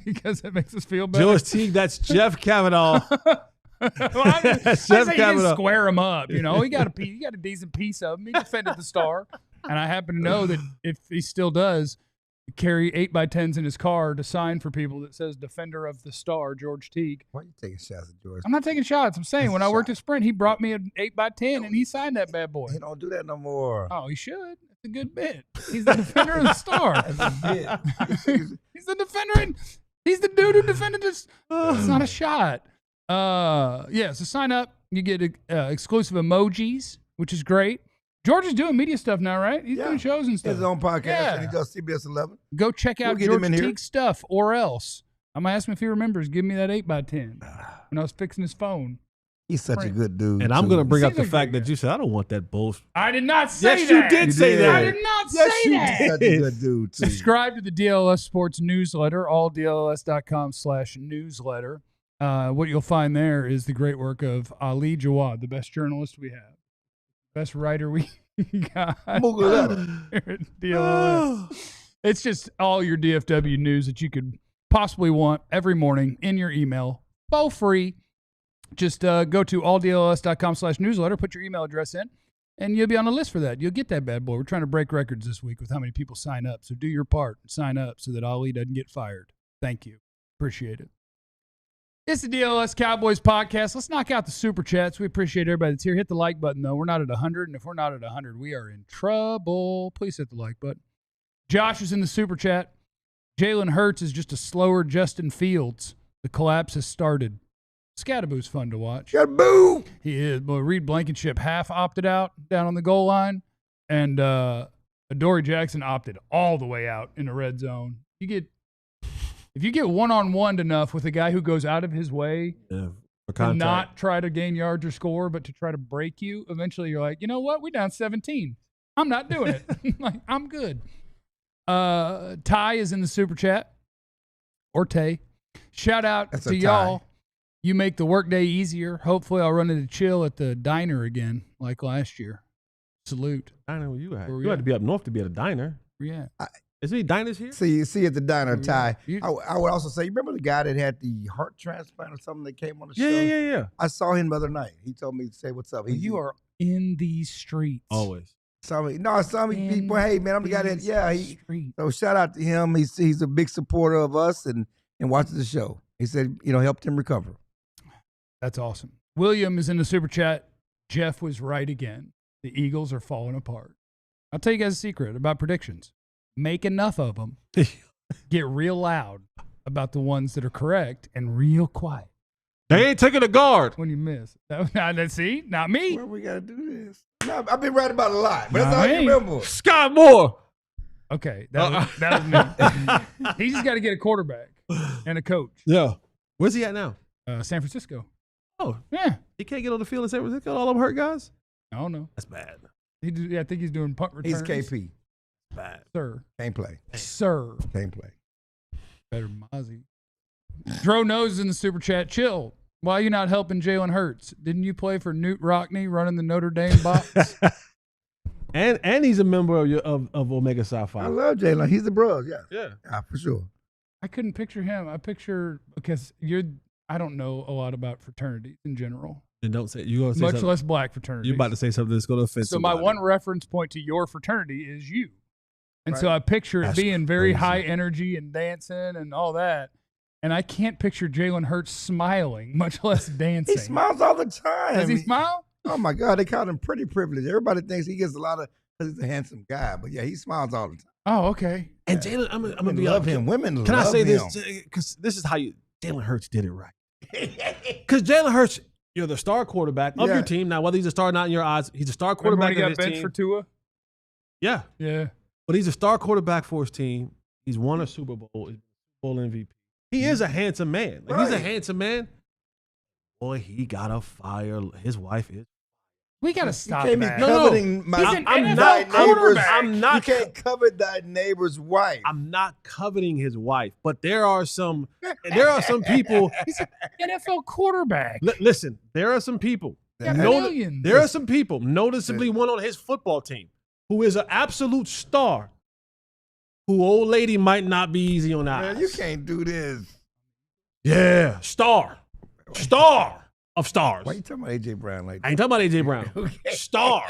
Speaker 1: because it makes us feel better.
Speaker 2: George Teague, that's Jeff Kavanaugh.
Speaker 1: I say he didn't square him up. You know, he got a decent piece of him. He defended the Star, and I happen to know that if he still does, carry 8x10s in his car to sign for people that says "Defender of the Star," George Teague.
Speaker 3: Why are you taking shots at George?
Speaker 1: I'm not taking shots. I'm saying when I worked at Sprint, he brought me an 8x10 and he signed that bad boy.
Speaker 3: He don't do that no more.
Speaker 1: Oh, he should. It's a good bit. He's the defender of the Star.
Speaker 3: That's a bit.
Speaker 1: He's the defender, and he's the dude who defended this. It's not a shot. So sign up. You get exclusive emojis, which is great. George is doing media stuff now, right? He's doing shows and stuff.
Speaker 3: His own podcast, and he does CBS 11.
Speaker 1: Go check out George Teague's stuff, or else. I'm going to ask him if he remembers. Give me that 8x10 when I was fixing his phone.
Speaker 3: He's such a good dude.
Speaker 2: And I'm going to bring up the fact that you said, I don't want that bullshit.
Speaker 1: I did not say that.
Speaker 2: Yes, you did say that.
Speaker 1: I did not say that.
Speaker 3: He's such a good dude, too.
Speaker 1: Subscribe to the DLLS Sports newsletter, alldlls.com/newsletter. What you'll find there is the great work of Ali Jawad, the best journalist we have, best writer we got here at DLLS. It's just all your DFW news that you could possibly want every morning in your email, for free. Just go to alldlls.com/newsletter, put your email address in, and you'll be on the list for that. You'll get that bad boy. We're trying to break records this week with how many people sign up. So do your part and sign up so that Ali doesn't get fired. Thank you. Appreciate it. It's the DLLS Cowboys Podcast. Let's knock out the super chats. We appreciate everybody that's here. Hit the like button, though. We're not at 100, and if we're not at 100, we are in trouble. Please hit the like button. Josh is in the super chat. Jalen Hurts is just a slower Justin Fields. The collapse has started. Scattaboo's fun to watch.
Speaker 3: Scattaboo!
Speaker 1: He is. Boy, Reed Blankenship half opted out down on the goal line, and Adoree Jackson opted all the way out in the red zone. If you get one-on-one enough with a guy who goes out of his way to not try to gain yards or score, but to try to break you, eventually you're like, you know what? We're down 17. I'm not doing it. Like, I'm good. Ty is in the super chat. Or Tay. Shout out to y'all. You make the workday easier. Hopefully I'll run into Chill at the diner again like last year. Salute.
Speaker 2: Diner where you at? You had to be up north to be at a diner.
Speaker 1: Yeah.
Speaker 2: Is there any diners here?
Speaker 3: See at the diner, Ty. I would also say, you remember the guy that had the heart transplant or something that came on the show?
Speaker 2: Yeah.
Speaker 3: I saw him the other night. He told me to say what's up.
Speaker 1: You are in these streets.
Speaker 2: Always.
Speaker 3: I saw me people. Hey, man, I'm the guy that, so shout out to him. He's a big supporter of us and watches the show. He said, helped him recover.
Speaker 1: That's awesome. William is in the super chat. Jeff was right again. The Eagles are falling apart. I'll tell you guys a secret about predictions. Make enough of them. Get real loud about the ones that are correct and real quiet.
Speaker 2: They ain't taking a guard.
Speaker 1: When you miss. See? Not me.
Speaker 3: Well, we got to do this. No, I've been right about a lot, but that's all I remember.
Speaker 2: Scott Moore.
Speaker 1: Okay. That was me. He just got to get a quarterback and a coach.
Speaker 2: Yeah. Where's he at now?
Speaker 1: San Francisco.
Speaker 2: Oh.
Speaker 1: Yeah.
Speaker 2: He can't get on the field in San Francisco? All them hurt guys?
Speaker 1: I don't know.
Speaker 2: That's bad.
Speaker 1: I think he's doing punt returns.
Speaker 3: He's KP.
Speaker 2: Bad.
Speaker 1: Sir.
Speaker 3: Can't play.
Speaker 1: Sir.
Speaker 3: Can't play.
Speaker 1: Better Mozzie. Dro Nose in the super chat. Chill. Why are you not helping Jalen Hurts? Didn't you play for Newt Rockney running the Notre Dame box?
Speaker 2: and he's a member of Omega Psi Phi.
Speaker 3: I love Jalen. He's the bros.
Speaker 2: Yeah,
Speaker 3: for sure.
Speaker 1: I couldn't picture him. Because I don't know a lot about fraternities in general.
Speaker 2: And don't say you're gonna say
Speaker 1: much
Speaker 2: something.
Speaker 1: Less black fraternities.
Speaker 2: You're about to say something that's going to offend somebody.
Speaker 1: So my one reference point to your fraternity is you. And so I picture it being very high energy and dancing and all that. And I can't picture Jalen Hurts smiling, much less dancing.
Speaker 3: He smiles all the time.
Speaker 1: Does he smile?
Speaker 3: Oh, my God. They call him pretty privileged. Everybody thinks he gets a lot of because he's a handsome guy. But, yeah, he smiles all the time.
Speaker 1: Oh, okay.
Speaker 2: And Jalen, I'm going to be
Speaker 3: love him. Women love him.
Speaker 2: Can I say this? Because this is how Jalen Hurts did it right. Because Jalen Hurts, you're the star quarterback of your team. Now, whether he's a star or not in your eyes, he's a star quarterback of his team.
Speaker 1: Remember when he got benched for Tua?
Speaker 2: Yeah.
Speaker 1: Yeah.
Speaker 2: But he's a star quarterback for his team. He's won a Super Bowl. He's Super Bowl MVP. He is a handsome man. He's a handsome man. boy, he gotta fire his wife.
Speaker 1: We got to stop
Speaker 3: You can't
Speaker 1: that.
Speaker 3: be coveting my
Speaker 1: He's an
Speaker 3: thy
Speaker 1: NFL quarterback.
Speaker 2: I'm not.
Speaker 3: You can't covet thy neighbor's wife.
Speaker 2: I'm not coveting his wife, but there are some people.
Speaker 1: He's an NFL quarterback.
Speaker 2: Listen, there are some people.
Speaker 1: Got millions.
Speaker 2: There are some people, noticeably one on his football team, who is an absolute star, who old lady might not be easy on eyes.
Speaker 3: Man, you can't do this.
Speaker 2: Yeah, star of stars.
Speaker 3: Why you talking about A.J. Brown like that?
Speaker 2: I ain't talking about A.J. Brown.
Speaker 3: Okay.
Speaker 2: Star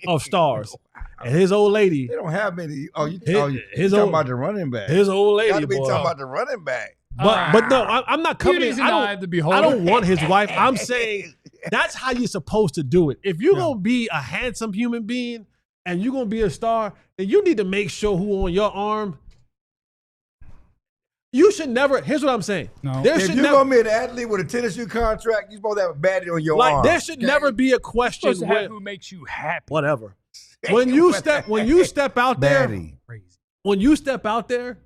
Speaker 2: of stars. And his old lady.
Speaker 3: They don't have many. You
Speaker 2: His
Speaker 3: talking
Speaker 2: old-
Speaker 3: about the running back.
Speaker 2: His old lady,
Speaker 3: Gotta be
Speaker 2: boy.
Speaker 3: talking about the running back.
Speaker 2: But no, I'm not
Speaker 1: Beauty's
Speaker 2: coveting.
Speaker 1: in the eye of the beholder.
Speaker 2: I don't want his wife. I'm saying that's how you're supposed to do it. If you're going to be a handsome human being and you're going to be a star, then you need to make sure who on your arm. You should never. Here's what I'm saying.
Speaker 1: No.
Speaker 3: If you're going to be an athlete with a tennis shoe contract, you're supposed to have a baddie on your arm.
Speaker 2: There should never be a question.
Speaker 1: Supposed to have who makes you happy.
Speaker 2: Whatever. When you step out there,
Speaker 3: Baddie.
Speaker 2: when you step out there,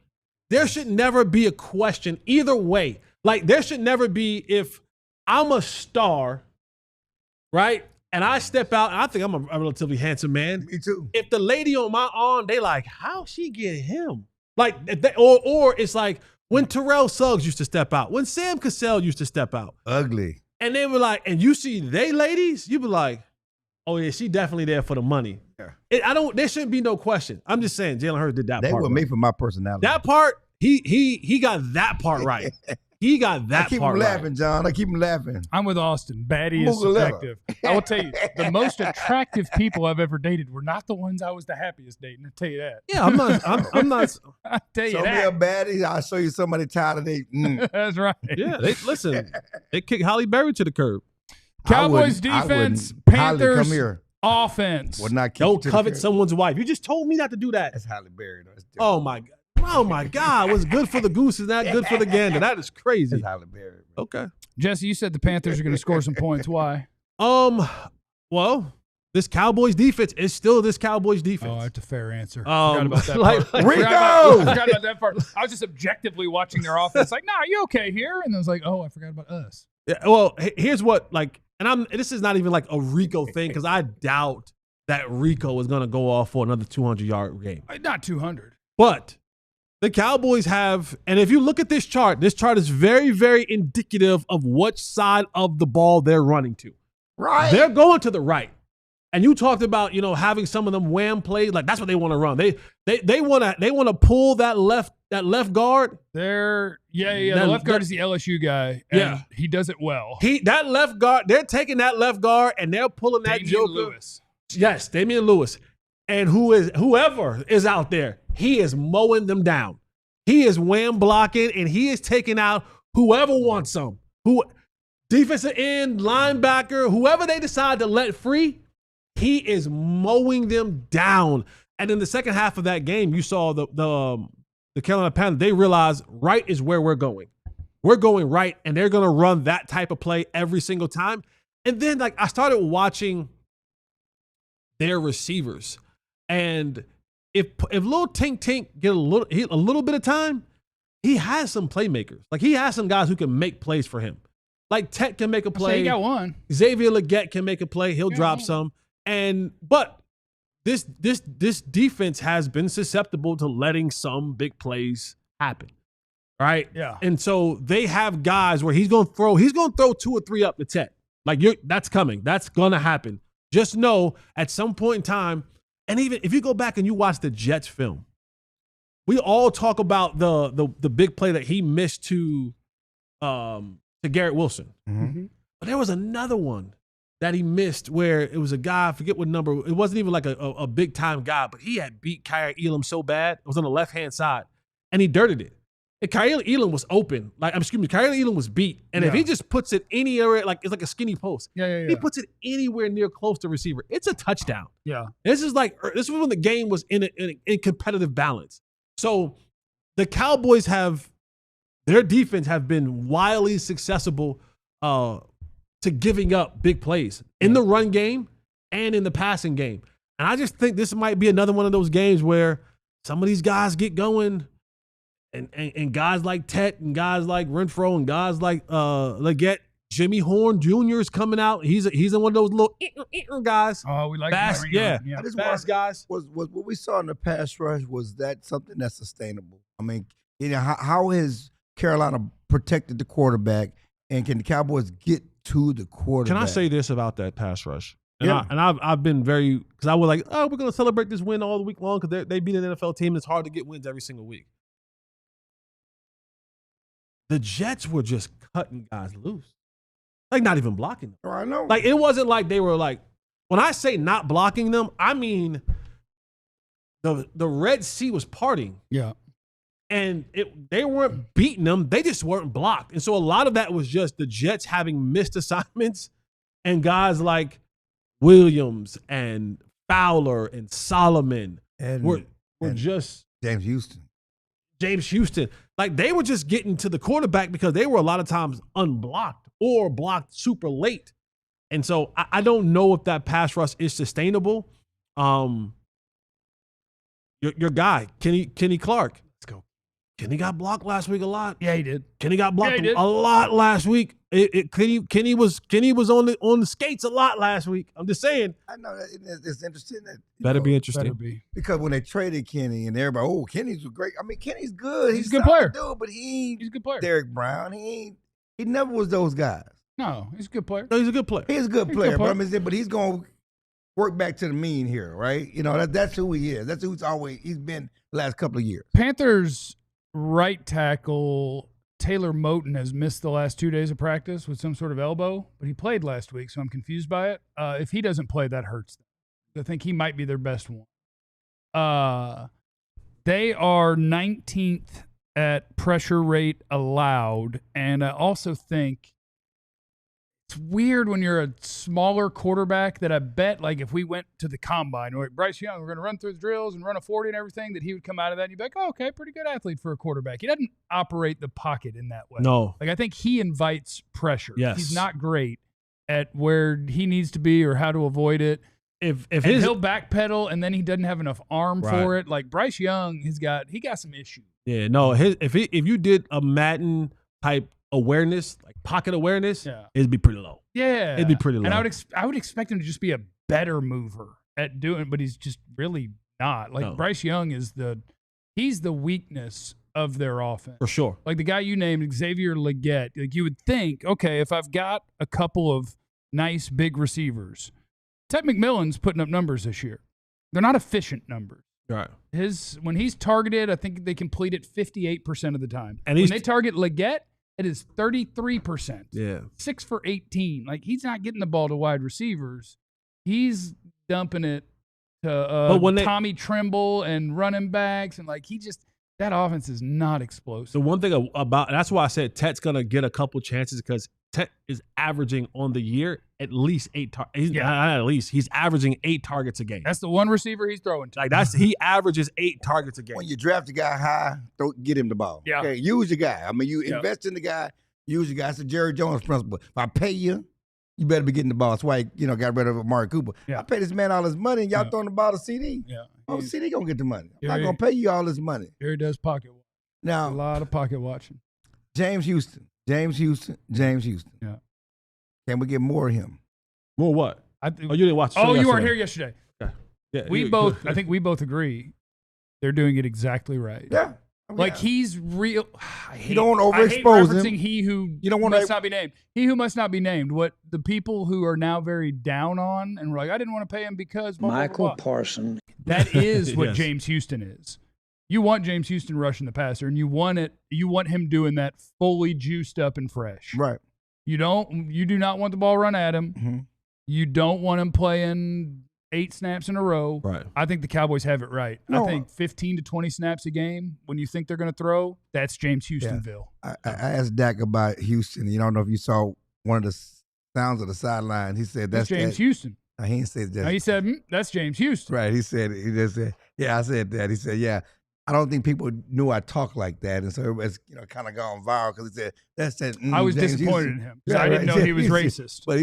Speaker 2: there should never be a question either way. Like, there should never be, if I'm a star, right, and I step out, and I think I'm a relatively handsome man.
Speaker 3: Me too.
Speaker 2: If the lady on my arm, they like, how she get him? Like, or it's like when Terrell Suggs used to step out, when Sam Cassell used to step out,
Speaker 3: Ugly.
Speaker 2: and they were like, and you see they ladies, you be like, oh yeah, she definitely there for the money.
Speaker 3: Yeah.
Speaker 2: There shouldn't be no question. I'm just saying, Jalen Hurts did that
Speaker 3: They
Speaker 2: part.
Speaker 3: were
Speaker 2: right.
Speaker 3: made for my personality.
Speaker 2: That part, he got that part right. He got that
Speaker 3: I keep
Speaker 2: part
Speaker 3: him
Speaker 2: right.
Speaker 3: laughing, John. I keep him laughing.
Speaker 1: I'm with Austin. Baddie is
Speaker 3: Moogalilla.
Speaker 1: subjective. I will tell you, the most attractive people I've ever dated were not the ones I was the happiest dating. I'll tell you that.
Speaker 2: Yeah, I'm not. I'm not.
Speaker 1: I'll tell you
Speaker 3: Show me a
Speaker 1: that.
Speaker 3: baddie. I'll show you somebody tired of they.
Speaker 1: That's right.
Speaker 2: Yeah, listen. They kicked Holly Berry to the curb.
Speaker 1: Cowboys
Speaker 3: I wouldn't.
Speaker 1: defense,
Speaker 3: Holly,
Speaker 1: Panthers
Speaker 3: come here.
Speaker 1: offense.
Speaker 3: Would not kick
Speaker 2: Don't
Speaker 3: you to the
Speaker 2: covet
Speaker 3: curb.
Speaker 2: someone's wife. You just told me not to do that.
Speaker 3: That's Holly Berry. Though. That's different.
Speaker 2: Oh my God! What's good for the goose is not good for the gander. That is crazy.
Speaker 3: That's Holly Berry.
Speaker 2: Okay.
Speaker 1: Jesse, you said the Panthers are going to score some points. Why?
Speaker 2: Well, this Cowboys defense is still this Cowboys defense.
Speaker 1: Oh, that's a fair answer. Forgot about that
Speaker 2: like-
Speaker 1: part.
Speaker 3: Rico!
Speaker 1: Forgot about that part. I was just objectively watching their offense. Like, nah, you okay here? And I was like, oh, I forgot about us.
Speaker 2: Yeah, well, here's what, like, and this is not even like a Rico thing, because I doubt that Rico is gonna go off for another 200-yard game.
Speaker 1: Not 200.
Speaker 2: But the Cowboys have, and if you look at this chart is very, very indicative of what side of the ball they're running to.
Speaker 3: Right.
Speaker 2: They're going to the right. And you talked about, having some of them wham plays, like that's what they want to run. They want to pull that left guard.
Speaker 1: The
Speaker 2: That-
Speaker 1: left guard
Speaker 2: that-
Speaker 1: is the LSU guy. And
Speaker 2: Yeah.
Speaker 1: he does it well.
Speaker 2: That left guard, they're taking that left guard and they're pulling that
Speaker 1: Damian
Speaker 2: joker.
Speaker 1: Lewis.
Speaker 2: Yes, Damian Lewis. And whoever is out there, he is mowing them down. He is wham blocking and he is taking out whoever wants some. Defensive end, linebacker, whoever they decide to let free, he is mowing them down. And in the second half of that game, you saw the Carolina Panthers, they realized right is where we're going. We're going right, and they're going to run that type of play every single time. And then, I started watching their receivers. And if little Tink get a little bit of time, he has some playmakers. Like, he has some guys who can make plays for him. Like, Tet can make a play.
Speaker 1: He got one.
Speaker 2: Xavier Legette can make a play. He'll drop some. But this defense has been susceptible to letting some big plays happen. Right?
Speaker 1: Yeah.
Speaker 2: And so they have guys where he's gonna throw 2 or 3 up the Tet. Like, that's coming. That's gonna happen. Just know at some point in time, and even if you go back and you watch the Jets film, we all talk about the big play that he missed to Garrett Wilson.
Speaker 3: Mm-hmm.
Speaker 2: But there was another one that he missed where it was a guy, I forget what number, it wasn't even like a big time guy, but he had beat Kyrie Elam so bad, it was on the left-hand side, and he dirted it. And Kyrie Elam was open. Kyrie Elam was beat. And if he just puts it anywhere, like it's like a skinny post, he puts it anywhere near close to receiver, it's a touchdown. Yeah. This is when the game was in competitive balance. So the Cowboys their defense have been wildly successful to giving up big plays in the run game and in the passing game. And I just think this might be another one of those games where some of these guys get going and guys like Tet and guys like Renfro and guys like Legette Jimmy Horn Jr. is coming out. He's in one of those little guys.
Speaker 1: Oh, we like
Speaker 2: fast,
Speaker 1: that.
Speaker 2: yeah.
Speaker 3: Fast
Speaker 2: guys.
Speaker 3: Was what we saw in the pass rush, was that something that's sustainable? I mean, how has Carolina protected the quarterback, and can the Cowboys get to the quarterback?
Speaker 2: Can I say this about that pass rush?
Speaker 3: Yeah.
Speaker 2: I've been very, because I was like, oh, we're going to celebrate this win all the week long because they beat an NFL team. It's hard to get wins every single week. The Jets were just cutting guys loose. Like, not even blocking them.
Speaker 3: Oh, I know.
Speaker 2: Like, it wasn't like they were like, when I say not blocking them, I mean the Red Sea was parting.
Speaker 1: Yeah.
Speaker 2: And they weren't beating them. They just weren't blocked. And so a lot of that was just the Jets having missed assignments, and guys like Williams and Fowler and Solomon were just
Speaker 3: James Houston.
Speaker 2: Like, they were just getting to the quarterback because they were a lot of times unblocked or blocked super late. And so I don't know if that pass rush is sustainable. Your guy, Kenny Clark. Let's go. Kenny got blocked last week a lot.
Speaker 1: Yeah, he did.
Speaker 2: Kenny got blocked a lot last week. Kenny was on the skates a lot last week. I'm just saying.
Speaker 3: I know that it's interesting.
Speaker 2: Better be interesting.
Speaker 1: Better be.
Speaker 3: Because when they traded Kenny and everybody, Kenny's great. I mean, Kenny's good.
Speaker 1: He's a good player.
Speaker 3: Dude, but he's
Speaker 1: a good player.
Speaker 3: Derek Brown. He never was those guys.
Speaker 1: No, he's a good player.
Speaker 2: No, he's a good player.
Speaker 3: He's a good player. But he's going to work back to the mean here, right? You know, that's who he is. That's who he's been the last couple of years.
Speaker 1: Panthers right tackle Taylor Moton has missed the last 2 days of practice with some sort of elbow, but he played last week, so I'm confused by it. If he doesn't play, that hurts them. I think he might be their best one. They are 19th at pressure rate allowed, and I also think it's weird when you're a smaller quarterback that I bet, like, if we went to the combine, or Bryce Young, we're going to run through the drills and run a 40 and everything, that he would come out of that and you'd be like, oh, okay, pretty good athlete for a quarterback. He doesn't operate the pocket in that way.
Speaker 2: No.
Speaker 1: Like, I think he invites pressure.
Speaker 2: Yes.
Speaker 1: He's not great at where he needs to be or how to avoid it.
Speaker 2: If
Speaker 1: he'll backpedal and then he doesn't have enough arm for it. Like, Bryce Young, he got some issues.
Speaker 2: Yeah, no. If you did a Madden type awareness, like pocket awareness, it'd be pretty low.
Speaker 1: Yeah,
Speaker 2: it'd be pretty low.
Speaker 1: And I would expect him to just be a better mover at doing, but he's just really not. Like, Bryce Young he's the weakness of their offense
Speaker 2: for sure.
Speaker 1: Like the guy you named, Xavier Legette. Like, you would think, okay, if I've got a couple of nice big receivers, Ted McMillan's putting up numbers this year. They're not efficient numbers.
Speaker 2: Right.
Speaker 1: When he's targeted, I think they complete it 58% of the time.
Speaker 2: And
Speaker 1: when they target Legette, it is 33%.
Speaker 2: Yeah.
Speaker 1: 6 for 18. Like, he's not getting the ball to wide receivers. He's dumping it to Tommy Tremble and running backs. And, like, that offense is not explosive.
Speaker 2: The one thing about, that's why I said Tet's going to get a couple chances, because Tet is averaging on the year at least 8 targets. Not at least. He's averaging 8 targets a game.
Speaker 1: That's the one receiver he's throwing to.
Speaker 2: Like, he averages 8 targets a game.
Speaker 3: When you draft a guy high, don't get him the ball.
Speaker 1: Yeah.
Speaker 3: Okay, use your guy. I mean, you invest in the guy, use your guy. It's the Jerry Jones principle. If I pay you, you better be getting the ball. That's why he, got rid of Amari Cooper.
Speaker 1: Yeah.
Speaker 3: I pay this man all his money, and y'all throwing the ball to CD.
Speaker 1: Yeah.
Speaker 3: Oh, CD gonna get the money. I'm not gonna pay you all this money.
Speaker 1: Jerry does pocket watch.
Speaker 3: Now,
Speaker 1: a lot of pocket watching.
Speaker 3: James Houston.
Speaker 1: Yeah.
Speaker 3: Can we get more of him?
Speaker 2: More what? You didn't watch the show
Speaker 1: you weren't
Speaker 2: yesterday.
Speaker 1: here yesterday.
Speaker 2: Yeah.
Speaker 1: I think we both agree they're doing it exactly right.
Speaker 3: Yeah.
Speaker 1: Like, he's real.
Speaker 3: You don't overexpose him.
Speaker 1: He who
Speaker 3: you don't want
Speaker 1: must not be named. He who must not be named. What the people who are now very down on and were like, I didn't want to pay him because
Speaker 4: Michael Parsons.
Speaker 1: That is what James Houston is. You want James Houston rushing the passer, and you want him doing that fully juiced up and fresh.
Speaker 3: Right.
Speaker 1: You do not want the ball run at him.
Speaker 3: Mm-hmm.
Speaker 1: You don't want him playing 8 snaps in a row.
Speaker 2: Right.
Speaker 1: I think the Cowboys have it right.
Speaker 3: No.
Speaker 1: I think 15 to 20 snaps a game, when you think they're going to throw, that's James Houstonville.
Speaker 3: I asked Dak about Houston. You don't know if you saw one of the sounds of the sideline. He said, that's
Speaker 1: James Houston.
Speaker 3: He didn't say that.
Speaker 1: No, he said, that's James Houston.
Speaker 3: Right. He just said, yeah, I said that. He said, yeah. I don't think people knew I talked like that, and so everybody's kind of gone viral because he said that's that.
Speaker 1: I was
Speaker 3: James
Speaker 1: disappointed
Speaker 3: Houston.
Speaker 1: in him because I didn't know he was racist.
Speaker 3: But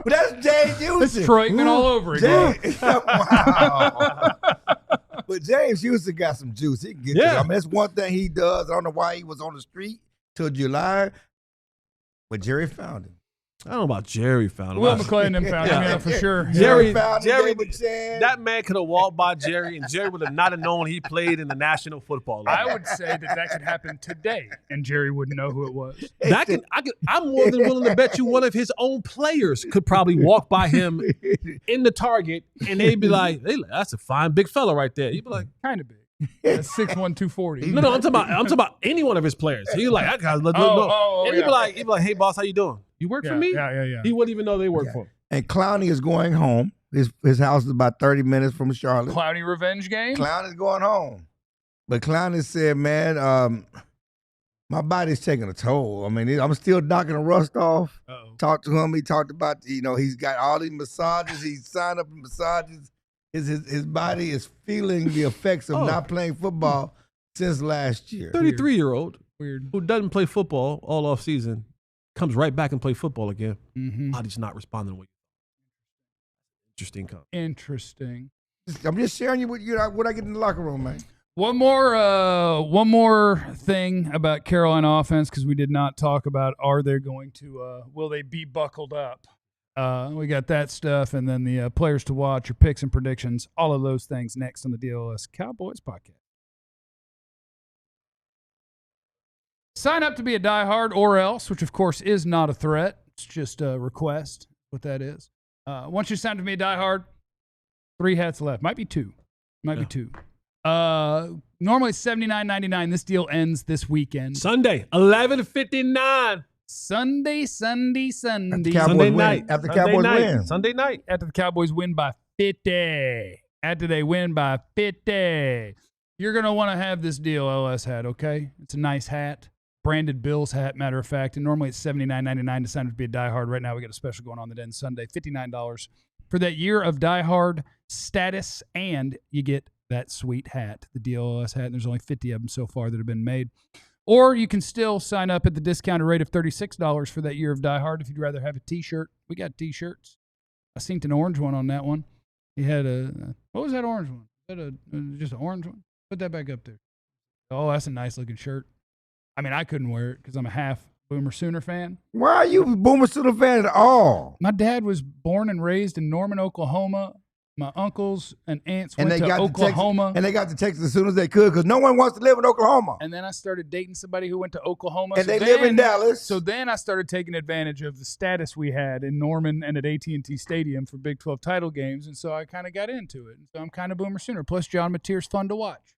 Speaker 3: that's James Houston.
Speaker 1: It's Troitman all over again.
Speaker 3: Wow. But James Houston got some juice. He can get there. I mean, that's one thing he does. I don't know why he was on the street till July, but Jerry found him.
Speaker 2: I don't know about Jerry found him.
Speaker 1: Will McClay and them found him, yeah, for sure.
Speaker 2: Jerry,
Speaker 3: that
Speaker 2: man could have walked by Jerry, and Jerry would have not have known he played in the National Football League.
Speaker 1: I would say that could happen today, and Jerry wouldn't know who it was.
Speaker 2: I'm more than willing to bet you one of his own players could probably walk by him in the Target, and they'd be like, "That's a fine big fella right there." He'd be like,
Speaker 1: "Kind of big." That's 6'1", 240.
Speaker 2: No, I'm talking about any one of his players. He's like, "I got to and he'd be like, "Hey, boss, how you doing? You work for me?"
Speaker 1: Yeah.
Speaker 2: He wouldn't even know they work for him.
Speaker 3: And Clowney is going home. His house is about 30 minutes from Charlotte.
Speaker 1: Clowney revenge game?
Speaker 3: Clowney's going home. But Clowney said, man, my body's taking a toll. I mean, I'm still knocking the rust off.
Speaker 1: Uh-oh.
Speaker 3: Talked to him. He talked about, he's got all these massages. He signed up for massages. His body is feeling the effects of not playing football since last year.
Speaker 2: 33-year-old
Speaker 1: Weird.
Speaker 2: Who doesn't play football all off season comes right back and play football again.
Speaker 1: Mm-hmm.
Speaker 2: Body's not responding. Interesting.
Speaker 3: I'm just sharing you what I get in the locker room, man.
Speaker 1: One more thing about Carolina offense, because we did not talk about will they be buckled up? We got that stuff, and then the players to watch, your picks and predictions, all of those things next on the DLLS Cowboys Podcast. Sign up to be a diehard or else, which of course is not a threat. It's just a request, what that is. Once you sign up to be a diehard, 3 hats left. Might be 2. Be 2. Normally $79.99. This deal ends this weekend.
Speaker 2: Sunday, 11:59.
Speaker 1: Sunday.
Speaker 3: Sunday night. After the Cowboys win.
Speaker 2: Sunday night.
Speaker 1: After the Cowboys win by 50. After they win by 50. You're going to want to have this DLLS hat, okay? It's a nice hat. Branded Bills hat, matter of fact. And normally it's $79.99 to sign up to be a diehard. Right now we got a special going on that ends Sunday. $59 for that year of diehard status. And you get that sweet hat, the DLLS hat. And there's only 50 of them so far that have been made. Or you can still sign up at the discounted rate of $36 for that year of diehard if you'd rather have a T-shirt. We got T-shirts. I seen an orange one on that one. He had what was that orange one? Was that just an orange one? Put that back up there. Oh, that's a nice looking shirt. I mean, I couldn't wear it because I'm a half Boomer Sooner fan.
Speaker 3: Why are you a Boomer Sooner fan at all?
Speaker 1: My dad was born and raised in Norman, Oklahoma. My uncles and aunts went to Oklahoma.
Speaker 3: And they got to Texas as soon as they could because no one wants to live in Oklahoma.
Speaker 1: And then I started dating somebody who went to Oklahoma.
Speaker 3: And they live in Dallas.
Speaker 1: So then I started taking advantage of the status we had in Norman and at AT&T Stadium for Big 12 title games. And so I kind of got into it. And so I'm kind of Boomer Sooner. Plus, John Mateer's fun to watch.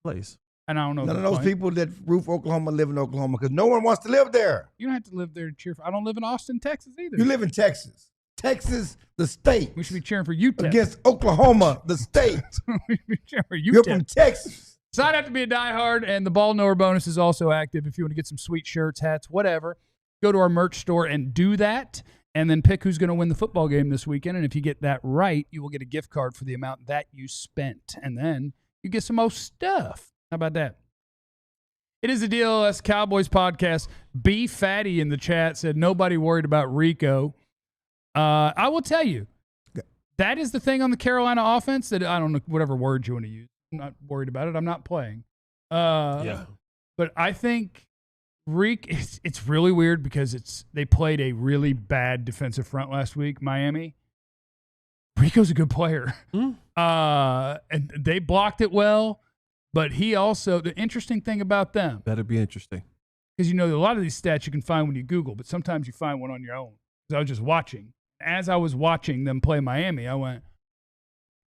Speaker 2: Place.
Speaker 1: And I don't know.
Speaker 3: None of those people that roof Oklahoma live in Oklahoma because no one wants to live there.
Speaker 1: You don't have to live there to cheer for. I don't live in Austin, Texas either.
Speaker 3: You live in Texas. Texas, the state.
Speaker 1: We should be cheering for UTEP.
Speaker 3: Against Oklahoma, the state.
Speaker 1: We should be cheering for UTEP.
Speaker 3: You're from Texas.
Speaker 1: Sign up to be a diehard, and the Ball Knower bonus is also active if you want to get some sweet shirts, hats, whatever. Go to our merch store and do that, and then pick who's going to win the football game this weekend. And if you get that right, you will get a gift card for the amount that you spent. And then you get some more stuff. How about that? It is a DLLS Cowboys podcast. B Fatty in the chat said nobody worried about Rico. I will tell you, that is the thing on the Carolina offense that I don't know, whatever word you want to use. I'm not worried about it. I'm not playing. But I think it's really weird because they played a really bad defensive front last week, Miami. Rico's a good player. And they blocked it well. But he also, the interesting thing about them.
Speaker 2: Better be interesting.
Speaker 1: Because a lot of these stats you can find when you Google, but sometimes you find one on your own. Because I was just watching. As I was watching them play Miami, I went,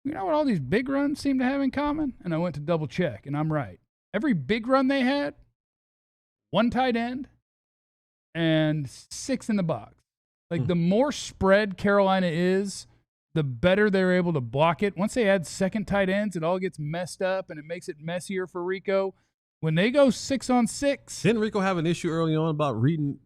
Speaker 1: you know what all these big runs seem to have in common? And I went to double check, and I'm right. Every big run they had, 1 tight end and 6 in the box. Like the more spread Carolina is, the better they're able to block it. Once they add second tight ends, it all gets messed up, and it makes it messier for Rico. When they go 6-on-6.
Speaker 2: Didn't Rico have an issue early on about reading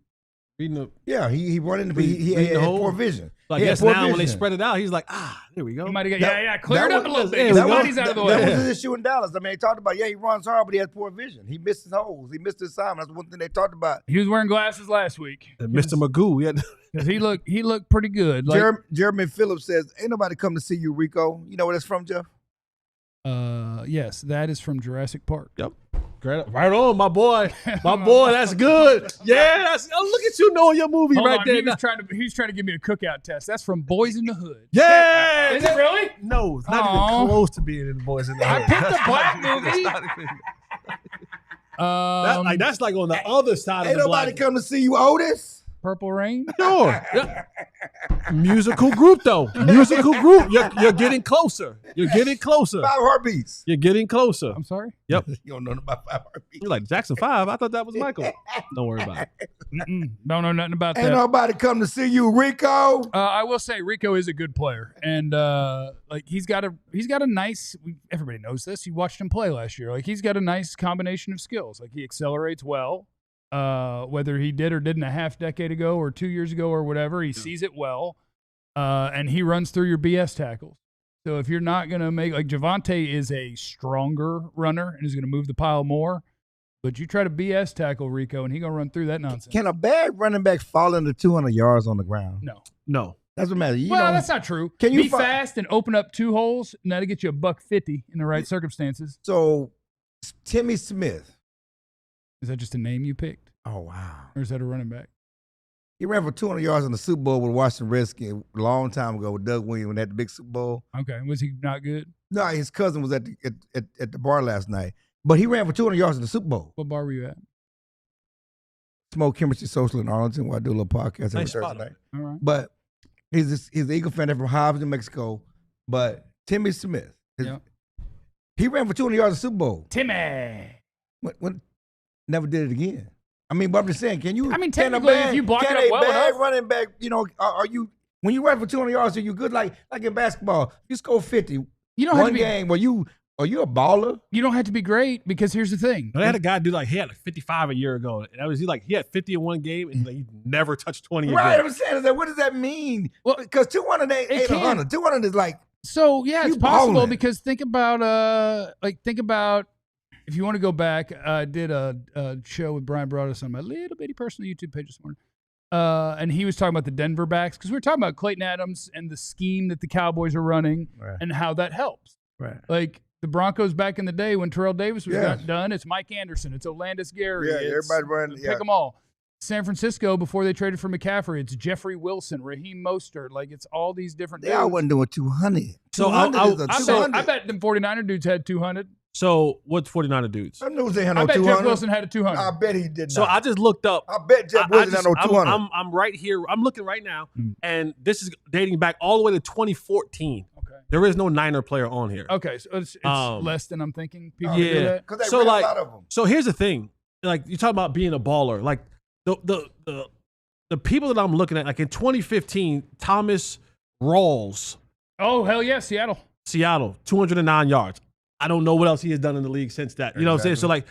Speaker 2: the
Speaker 3: he run into he had poor vision.
Speaker 2: So I guess now when they spread it out, he's like, there we go.
Speaker 1: He might have got cleared up a little bit.
Speaker 3: He's
Speaker 1: out of the way.
Speaker 3: That was his issue in Dallas. I mean, they talked about he runs hard, but he has poor vision. He missed his holes. He missed his assignment. That's one thing they talked about.
Speaker 1: He was wearing glasses last week.
Speaker 2: Mr. Magoo,
Speaker 1: because he looked pretty good.
Speaker 3: Jeremy Phillips says, "Ain't nobody come to see you, Rico." You know where that's from, Jeff?
Speaker 1: Yes, that is from Jurassic Park.
Speaker 2: Yep. Right on, my boy. My boy, that's good. Yeah, look at you knowing your movie
Speaker 1: Hold
Speaker 2: right
Speaker 1: on,
Speaker 2: there.
Speaker 1: he was trying to give me a cookout test. That's from Boys in the Hood.
Speaker 2: Yeah.
Speaker 1: Is it really?
Speaker 2: No, it's not even close to being in Boys in the Hood.
Speaker 1: I picked a black movie.
Speaker 2: That's like on the other side
Speaker 3: Ain't
Speaker 2: of the
Speaker 3: nobody
Speaker 2: black.
Speaker 3: come to see you, Otis.
Speaker 1: Purple Rain.
Speaker 2: Sure. Yeah. Musical group though. Musical group. You're getting closer. You're getting closer.
Speaker 3: 5 Heartbeats.
Speaker 2: You're getting closer.
Speaker 1: I'm sorry.
Speaker 2: Yep.
Speaker 3: You don't know about 5 Heartbeats.
Speaker 2: You're like Jackson 5. I thought that was Michael. Don't worry about it.
Speaker 1: Don't know nothing about
Speaker 3: Ain't
Speaker 1: that.
Speaker 3: nobody come to see you, Rico.
Speaker 1: I will say Rico is a good player, and like he's got a nice. Everybody knows this. You watched him play last year. Like he's got a nice combination of skills. Like he accelerates well. Whether he did or didn't a half decade ago or 2 years ago or whatever, he sees it well, and he runs through your BS tackles. So if you're not going to make, like Javonte is a stronger runner and is going to move the pile more, but you try to BS tackle Rico and he's going to run through that nonsense.
Speaker 3: Can a bad running back fall into 200 yards on the ground?
Speaker 1: No.
Speaker 3: That's what matters.
Speaker 1: That's not true.
Speaker 3: Can you
Speaker 1: be fast and open up 2 holes, and that'll get you $150 in the right circumstances.
Speaker 3: So, Timmy Smith.
Speaker 1: Is that just a name you picked?
Speaker 3: Oh, wow.
Speaker 1: Or is that a running back?
Speaker 3: He ran for 200 yards in the Super Bowl with Washington Redskins a long time ago with Doug Williams when they had the big Super Bowl.
Speaker 1: Okay. Was he not good?
Speaker 3: No, his cousin was at the bar last night. But he ran for 200 yards in the Super Bowl.
Speaker 1: What bar were you at?
Speaker 3: Smoke Chemistry Social in Arlington, where I do a little podcast every Thursday night.
Speaker 1: All right.
Speaker 3: But he's an Eagle fan from Hobbs, New Mexico. But Timmy Smith, he ran for 200 yards in the Super Bowl.
Speaker 1: Timmy.
Speaker 3: When never did it again. I mean, but I'm just saying, can you?
Speaker 1: I mean, technically, if you block it up well enough.
Speaker 3: Running back, are you, when you run for 200 yards, are you good? Like in basketball, you score 50.
Speaker 1: You don't have to be,
Speaker 3: game, are you a baller?
Speaker 1: You don't have to be great because here's the thing.
Speaker 2: They had a guy do he had 55 a year ago. And that was he had 50 in one game and he never touched 20 again.
Speaker 3: Right, I'm saying, what does that mean? Well, because 200 ain't 100. 200 is like.
Speaker 1: So yeah, it's possible
Speaker 3: balling.
Speaker 1: because think about if you want to go back, I did a show with Brian Broaddus on my little bitty personal YouTube page this morning. And he was talking about the Denver backs because we were talking about Clayton Adams and the scheme that the Cowboys are running and how that helps.
Speaker 3: Right.
Speaker 1: Like the Broncos back in the day when Terrell Davis was not done, it's Mike Anderson, it's Olandis Gary.
Speaker 3: Yeah, everybody running.
Speaker 1: Pick them all. San Francisco, before they traded for McCaffrey, it's Jeffrey Wilson, Raheem Mostert. Like, it's all these different dudes.
Speaker 3: They all wasn't doing 200.
Speaker 2: So
Speaker 1: I bet them 49er dudes had 200.
Speaker 2: So what's 49er dudes?
Speaker 3: I know they had
Speaker 1: I
Speaker 3: no
Speaker 1: bet
Speaker 3: 200.
Speaker 1: Jeff Wilson had a 200.
Speaker 3: I bet he did not.
Speaker 2: So I just looked up.
Speaker 3: I bet Jeff Wilson had no 200.
Speaker 2: I'm right here. I'm looking right now, and this is dating back all the way to 2014.
Speaker 1: Okay.
Speaker 2: There is no Niner player on here.
Speaker 1: Okay, so it's less than I'm thinking. People
Speaker 2: yeah.
Speaker 1: do that.
Speaker 3: Because they
Speaker 2: So,
Speaker 3: ran
Speaker 2: like-
Speaker 3: a lot of them.
Speaker 2: So here's the thing. Like, you talk about being a baller. Like, the people that I'm looking at, like in 2015, Thomas Rawls,
Speaker 1: Oh, hell yeah, Seattle.
Speaker 2: 209 yards. I don't know what else he has done in the league since that. You know what I'm saying? So, like,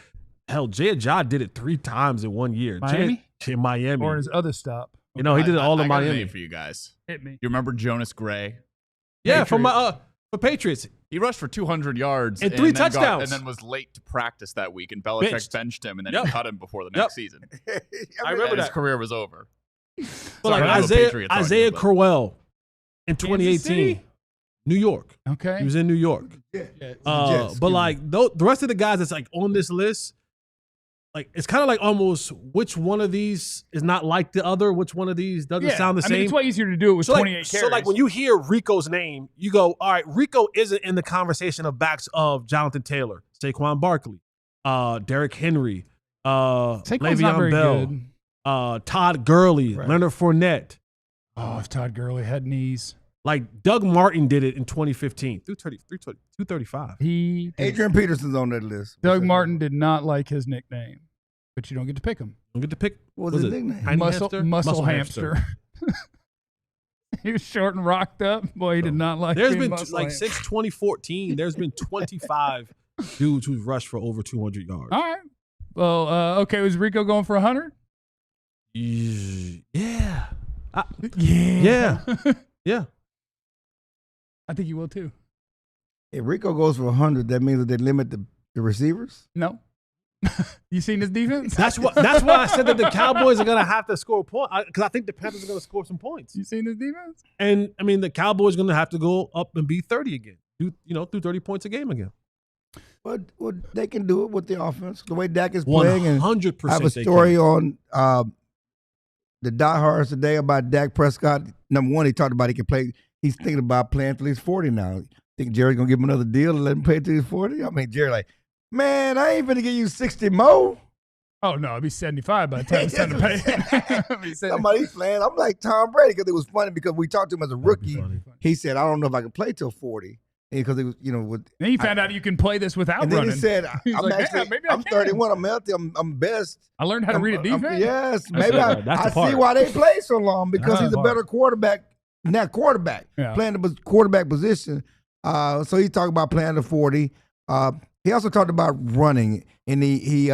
Speaker 2: hell, Jay Ajay did it 3 times in 1 year.
Speaker 1: Miami?
Speaker 2: In Miami.
Speaker 1: Or his other stop.
Speaker 2: You know, he did it all in
Speaker 4: I got a
Speaker 2: Miami.
Speaker 4: name for you guys.
Speaker 1: Hit me.
Speaker 4: You remember Jonas Gray?
Speaker 2: Yeah, from for Patriots.
Speaker 4: He rushed for 200 yards
Speaker 2: And 3
Speaker 4: then
Speaker 2: touchdowns.
Speaker 4: and then was late to practice that week, and Belichick benched him, and then he cut him before the next season.
Speaker 2: I remember
Speaker 4: And his
Speaker 2: that.
Speaker 4: career was over.
Speaker 2: But like
Speaker 4: Sorry, I'm a
Speaker 2: Isaiah
Speaker 4: Patriots argument,
Speaker 2: Isaiah
Speaker 4: but-
Speaker 2: Crowell in
Speaker 1: Kansas
Speaker 2: 2018,
Speaker 1: City?
Speaker 2: New York.
Speaker 1: Okay.
Speaker 2: He was in New York. But like the rest of the guys that's like on this list, like it's kind of like almost which one of these is not like the other, which one of these doesn't sound the
Speaker 1: I
Speaker 2: same.
Speaker 1: mean, it's way easier to do it with 28 carries.
Speaker 2: So like when you hear Rico's name, you go, all right, Rico isn't in the conversation of backs of Jonathan Taylor, Saquon Barkley, Derrick Henry,
Speaker 1: Saquon's not very
Speaker 2: Le'Veon
Speaker 1: good.
Speaker 2: Bell, Todd Gurley, Leonard Fournette.
Speaker 1: Oh, if Todd Gurley had knees.
Speaker 2: Like Doug Martin did it in 2015, 235.
Speaker 3: Adrian Peterson's on that list.
Speaker 1: Doug Martin did not like his nickname, but you don't get to pick him.
Speaker 2: Don't get to pick.
Speaker 3: What was his nickname?
Speaker 2: Tiny
Speaker 1: Muscle hamster. He was short and rocked up. Boy, he did not like.
Speaker 2: There's
Speaker 1: being
Speaker 2: been
Speaker 1: muscle
Speaker 2: like
Speaker 1: hamster.
Speaker 2: since 2014, there's been 25 dudes who've rushed for over 200 yards.
Speaker 1: All right. Well, okay. Was Rico going for 100?
Speaker 2: Yeah.
Speaker 1: Yeah.
Speaker 2: Yeah.
Speaker 1: I think you will too.
Speaker 3: If Rico goes for 100, that means that they limit the receivers?
Speaker 1: No. You seen his defense?
Speaker 2: That's why I said that the Cowboys are gonna have to score a point because I think the Panthers are gonna score some points.
Speaker 1: You seen his defense?
Speaker 2: And I mean, the Cowboys are gonna have to go up and be 30 again. Do 30 points a game again.
Speaker 3: But they can do it with the offense, the way Dak is playing.
Speaker 2: 100%.
Speaker 3: I have a story on the diehards today about Dak Prescott. Number one, he talked about he can play. He's thinking about playing till he's 40 now. Think Jerry's gonna give him another deal and let him play till he's 40? I mean, Jerry, like, man, I ain't gonna give you 60 more.
Speaker 1: Oh no, I'll be 75 by the time it's time to pay.
Speaker 3: Somebody's playing. I'm like Tom Brady because it was funny because we talked to him as a rookie. He said, "I don't know if I can play till 40." Because it was,
Speaker 1: then he found out you can play this without
Speaker 3: and
Speaker 1: running.
Speaker 3: Then he said,
Speaker 1: maybe
Speaker 3: I'm 31. I'm healthy. I'm best.
Speaker 1: I learned how to read a defense.
Speaker 3: Yes, maybe I see why they play so long because he's a better quarterback. Not quarterback, playing the quarterback position. So he talked about playing to 40. He also talked about running, and he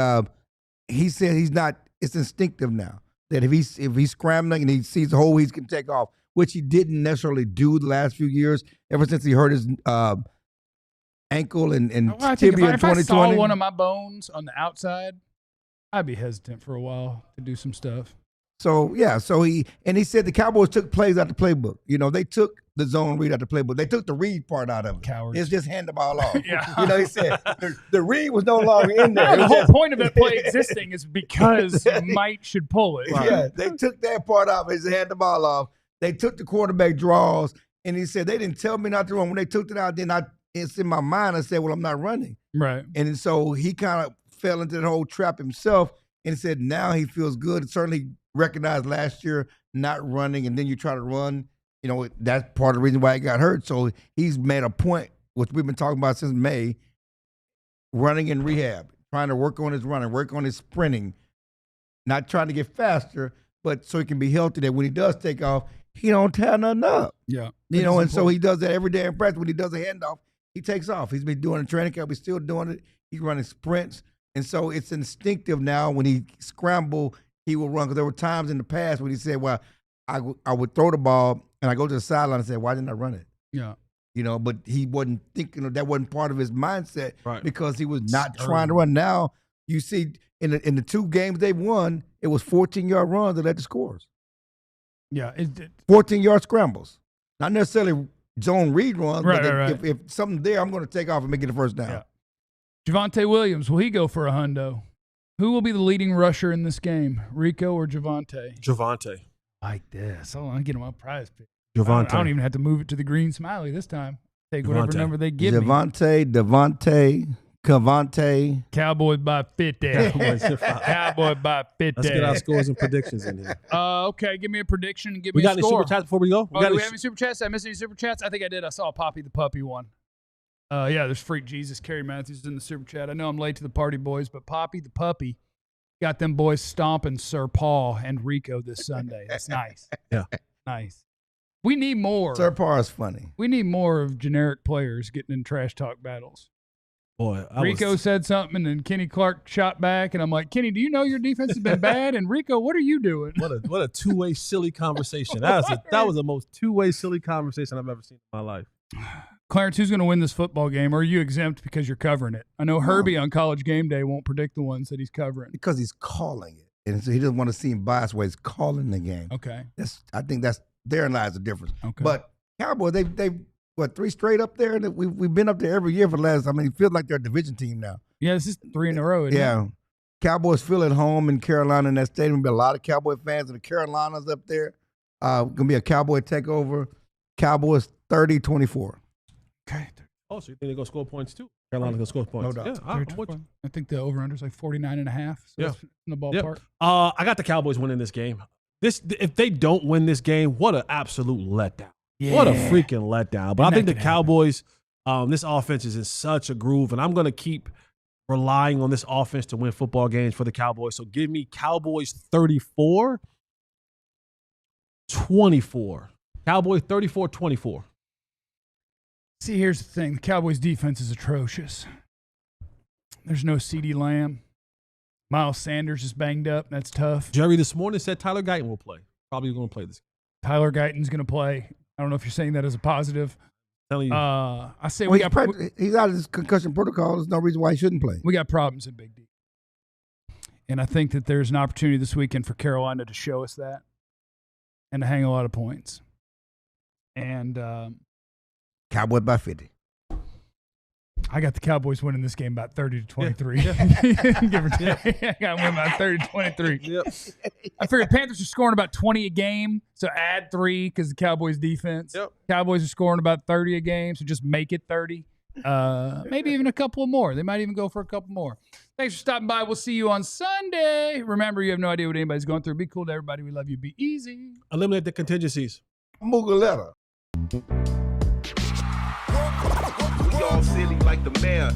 Speaker 3: said he's not. It's instinctive now that if he's scrambling and he sees a hole, he can take off, which he didn't necessarily do the last few years. Ever since he hurt his ankle and tibia in 2020.
Speaker 1: If I saw one of my bones on the outside, I'd be hesitant for a while to do some stuff.
Speaker 3: So he said the Cowboys took plays out the playbook. They took the zone read out the playbook. They took the read part out of it.
Speaker 1: Cowards.
Speaker 3: It's just hand the ball off. He said the read was no longer in there.
Speaker 1: The whole point of that play existing is because Mike should pull it.
Speaker 3: Right. Yeah, they took that part off. He said hand the ball off. They took the quarterback draws, and he said they didn't tell me not to run. When they took it out, then it's in my mind. I said, well, I'm not running.
Speaker 1: Right.
Speaker 3: And so he kind of fell into the whole trap himself, and he said now he feels good. Certainly recognized last year not running, and then you try to run. That's part of the reason why he got hurt. So he's made a point, which we've been talking about since May, running in rehab, trying to work on his running, work on his sprinting, not trying to get faster, but so he can be healthy that when he does take off, he don't tear nothing up.
Speaker 1: Yeah.
Speaker 3: And so he does that every day in practice. When he does a handoff, he takes off. He's been doing it in training camp. He's still doing it. He's running sprints. And so it's instinctive now. When he scramble, he will run. Because there were times in the past when he said, well, I would throw the ball and I go to the sideline and say, why didn't I run it?
Speaker 1: Yeah.
Speaker 3: But he wasn't thinking that wasn't part of his mindset because he was not trying to run. Now you see in the two games they won, it was 14-yard runs that led to scores.
Speaker 1: Yeah.
Speaker 3: 14-yard scrambles. Not necessarily zone read runs, but
Speaker 1: right.
Speaker 3: If something's there, I'm going to take off and make it the first down.
Speaker 1: Yeah. Javonte Williams, will he go for a hundo? Who will be the leading rusher in this game, Rico or Javonte?
Speaker 2: Javonte.
Speaker 1: Like this. Hold on, get him a prize pick.
Speaker 2: Javonte.
Speaker 1: I don't even have to move it to the green smiley this time. Take whatever number they give me.
Speaker 3: Devontae, Cavante.
Speaker 1: Cowboys by 50. Cowboys by 50.
Speaker 2: Let's get our scores and predictions in here.
Speaker 1: Okay, give me a prediction and give
Speaker 2: we
Speaker 1: me a score.
Speaker 2: We got any super chats before we go?
Speaker 1: Do we have any super chats? Did I miss any super chats? I think I did. I saw Poppy the Puppy one. Yeah, there's Freak Jesus. Kerry Matthews in the super chat. I know I'm late to the party, boys, but Poppy the Puppy got them boys stomping Sir Paul and Rico this Sunday. That's nice.
Speaker 2: Yeah.
Speaker 1: Nice. We need more.
Speaker 3: Sir Paul is funny.
Speaker 1: We need more of generic players getting in trash talk battles.
Speaker 2: Boy,
Speaker 1: Rico said something, and then Kenny Clark shot back, and I'm like, Kenny, do you know your defense has been bad? And Rico, what are you doing?
Speaker 2: What a two-way silly conversation. That was the most two-way silly conversation I've ever seen in my life.
Speaker 1: Clarence, who's going to win this football game? Or are you exempt because you're covering it? I know Herbie on College Game Day won't predict the ones that he's covering.
Speaker 3: Because he's calling it. And so he doesn't want to seem biased where he's calling the game.
Speaker 1: Okay.
Speaker 3: I think therein lies the difference.
Speaker 1: Okay.
Speaker 3: But Cowboys, they what, 3 straight up there? And we've been up there every year for the last, it feels like they're a division team now.
Speaker 1: Yeah, this is 3 in a row.
Speaker 3: Yeah. Cowboys feel at home in Carolina in that stadium. There'll be a lot of Cowboy fans in the Carolinas up there. Going to be a Cowboy takeover. Cowboys 30-24.
Speaker 1: Okay.
Speaker 2: Oh, so you think they're going to score points too? Carolina's going to score points.
Speaker 3: No doubt.
Speaker 2: Yeah,
Speaker 1: I think the over-under is like 49.5. So that's in the ballpark.
Speaker 2: Yeah. I got the Cowboys winning this game. If they don't win this game, what an absolute letdown. Yeah. What a freaking letdown. But I think the Cowboys, this offense is in such a groove, and I'm going to keep relying on this offense to win football games for the Cowboys. So give me Cowboys 34-24. Cowboys 34-24.
Speaker 1: See, here's the thing. The Cowboys' defense is atrocious. There's no CeeDee Lamb. Miles Sanders is banged up. That's tough.
Speaker 2: Jerry this morning said Tyler Guyton will play. Probably going to play this game.
Speaker 1: Tyler Guyton's going to play. I don't know if you're saying that as a positive.
Speaker 2: Telling you.
Speaker 1: I say
Speaker 3: he's out of his concussion protocol. There's no reason why he shouldn't play.
Speaker 1: We got problems at Big D. And I think that there's an opportunity this weekend for Carolina to show us that and to hang a lot of points. And
Speaker 3: Cowboys by 50.
Speaker 1: I got the Cowboys winning this game about 30-23.
Speaker 2: Yeah.
Speaker 1: Give or take. I got to win about 30-23.
Speaker 2: Yep.
Speaker 1: I figured Panthers are scoring about 20 a game, so add 3 because the Cowboys defense.
Speaker 2: Yep.
Speaker 1: Cowboys are scoring about 30 a game, so just make it 30. Maybe even a couple more. They might even go for a couple more. Thanks for stopping by. We'll see you on Sunday. Remember, you have no idea what anybody's going through. Be cool to everybody. We love you. Be easy.
Speaker 2: Eliminate the contingencies.
Speaker 3: Mugaletta.
Speaker 5: We all silly like the mayor.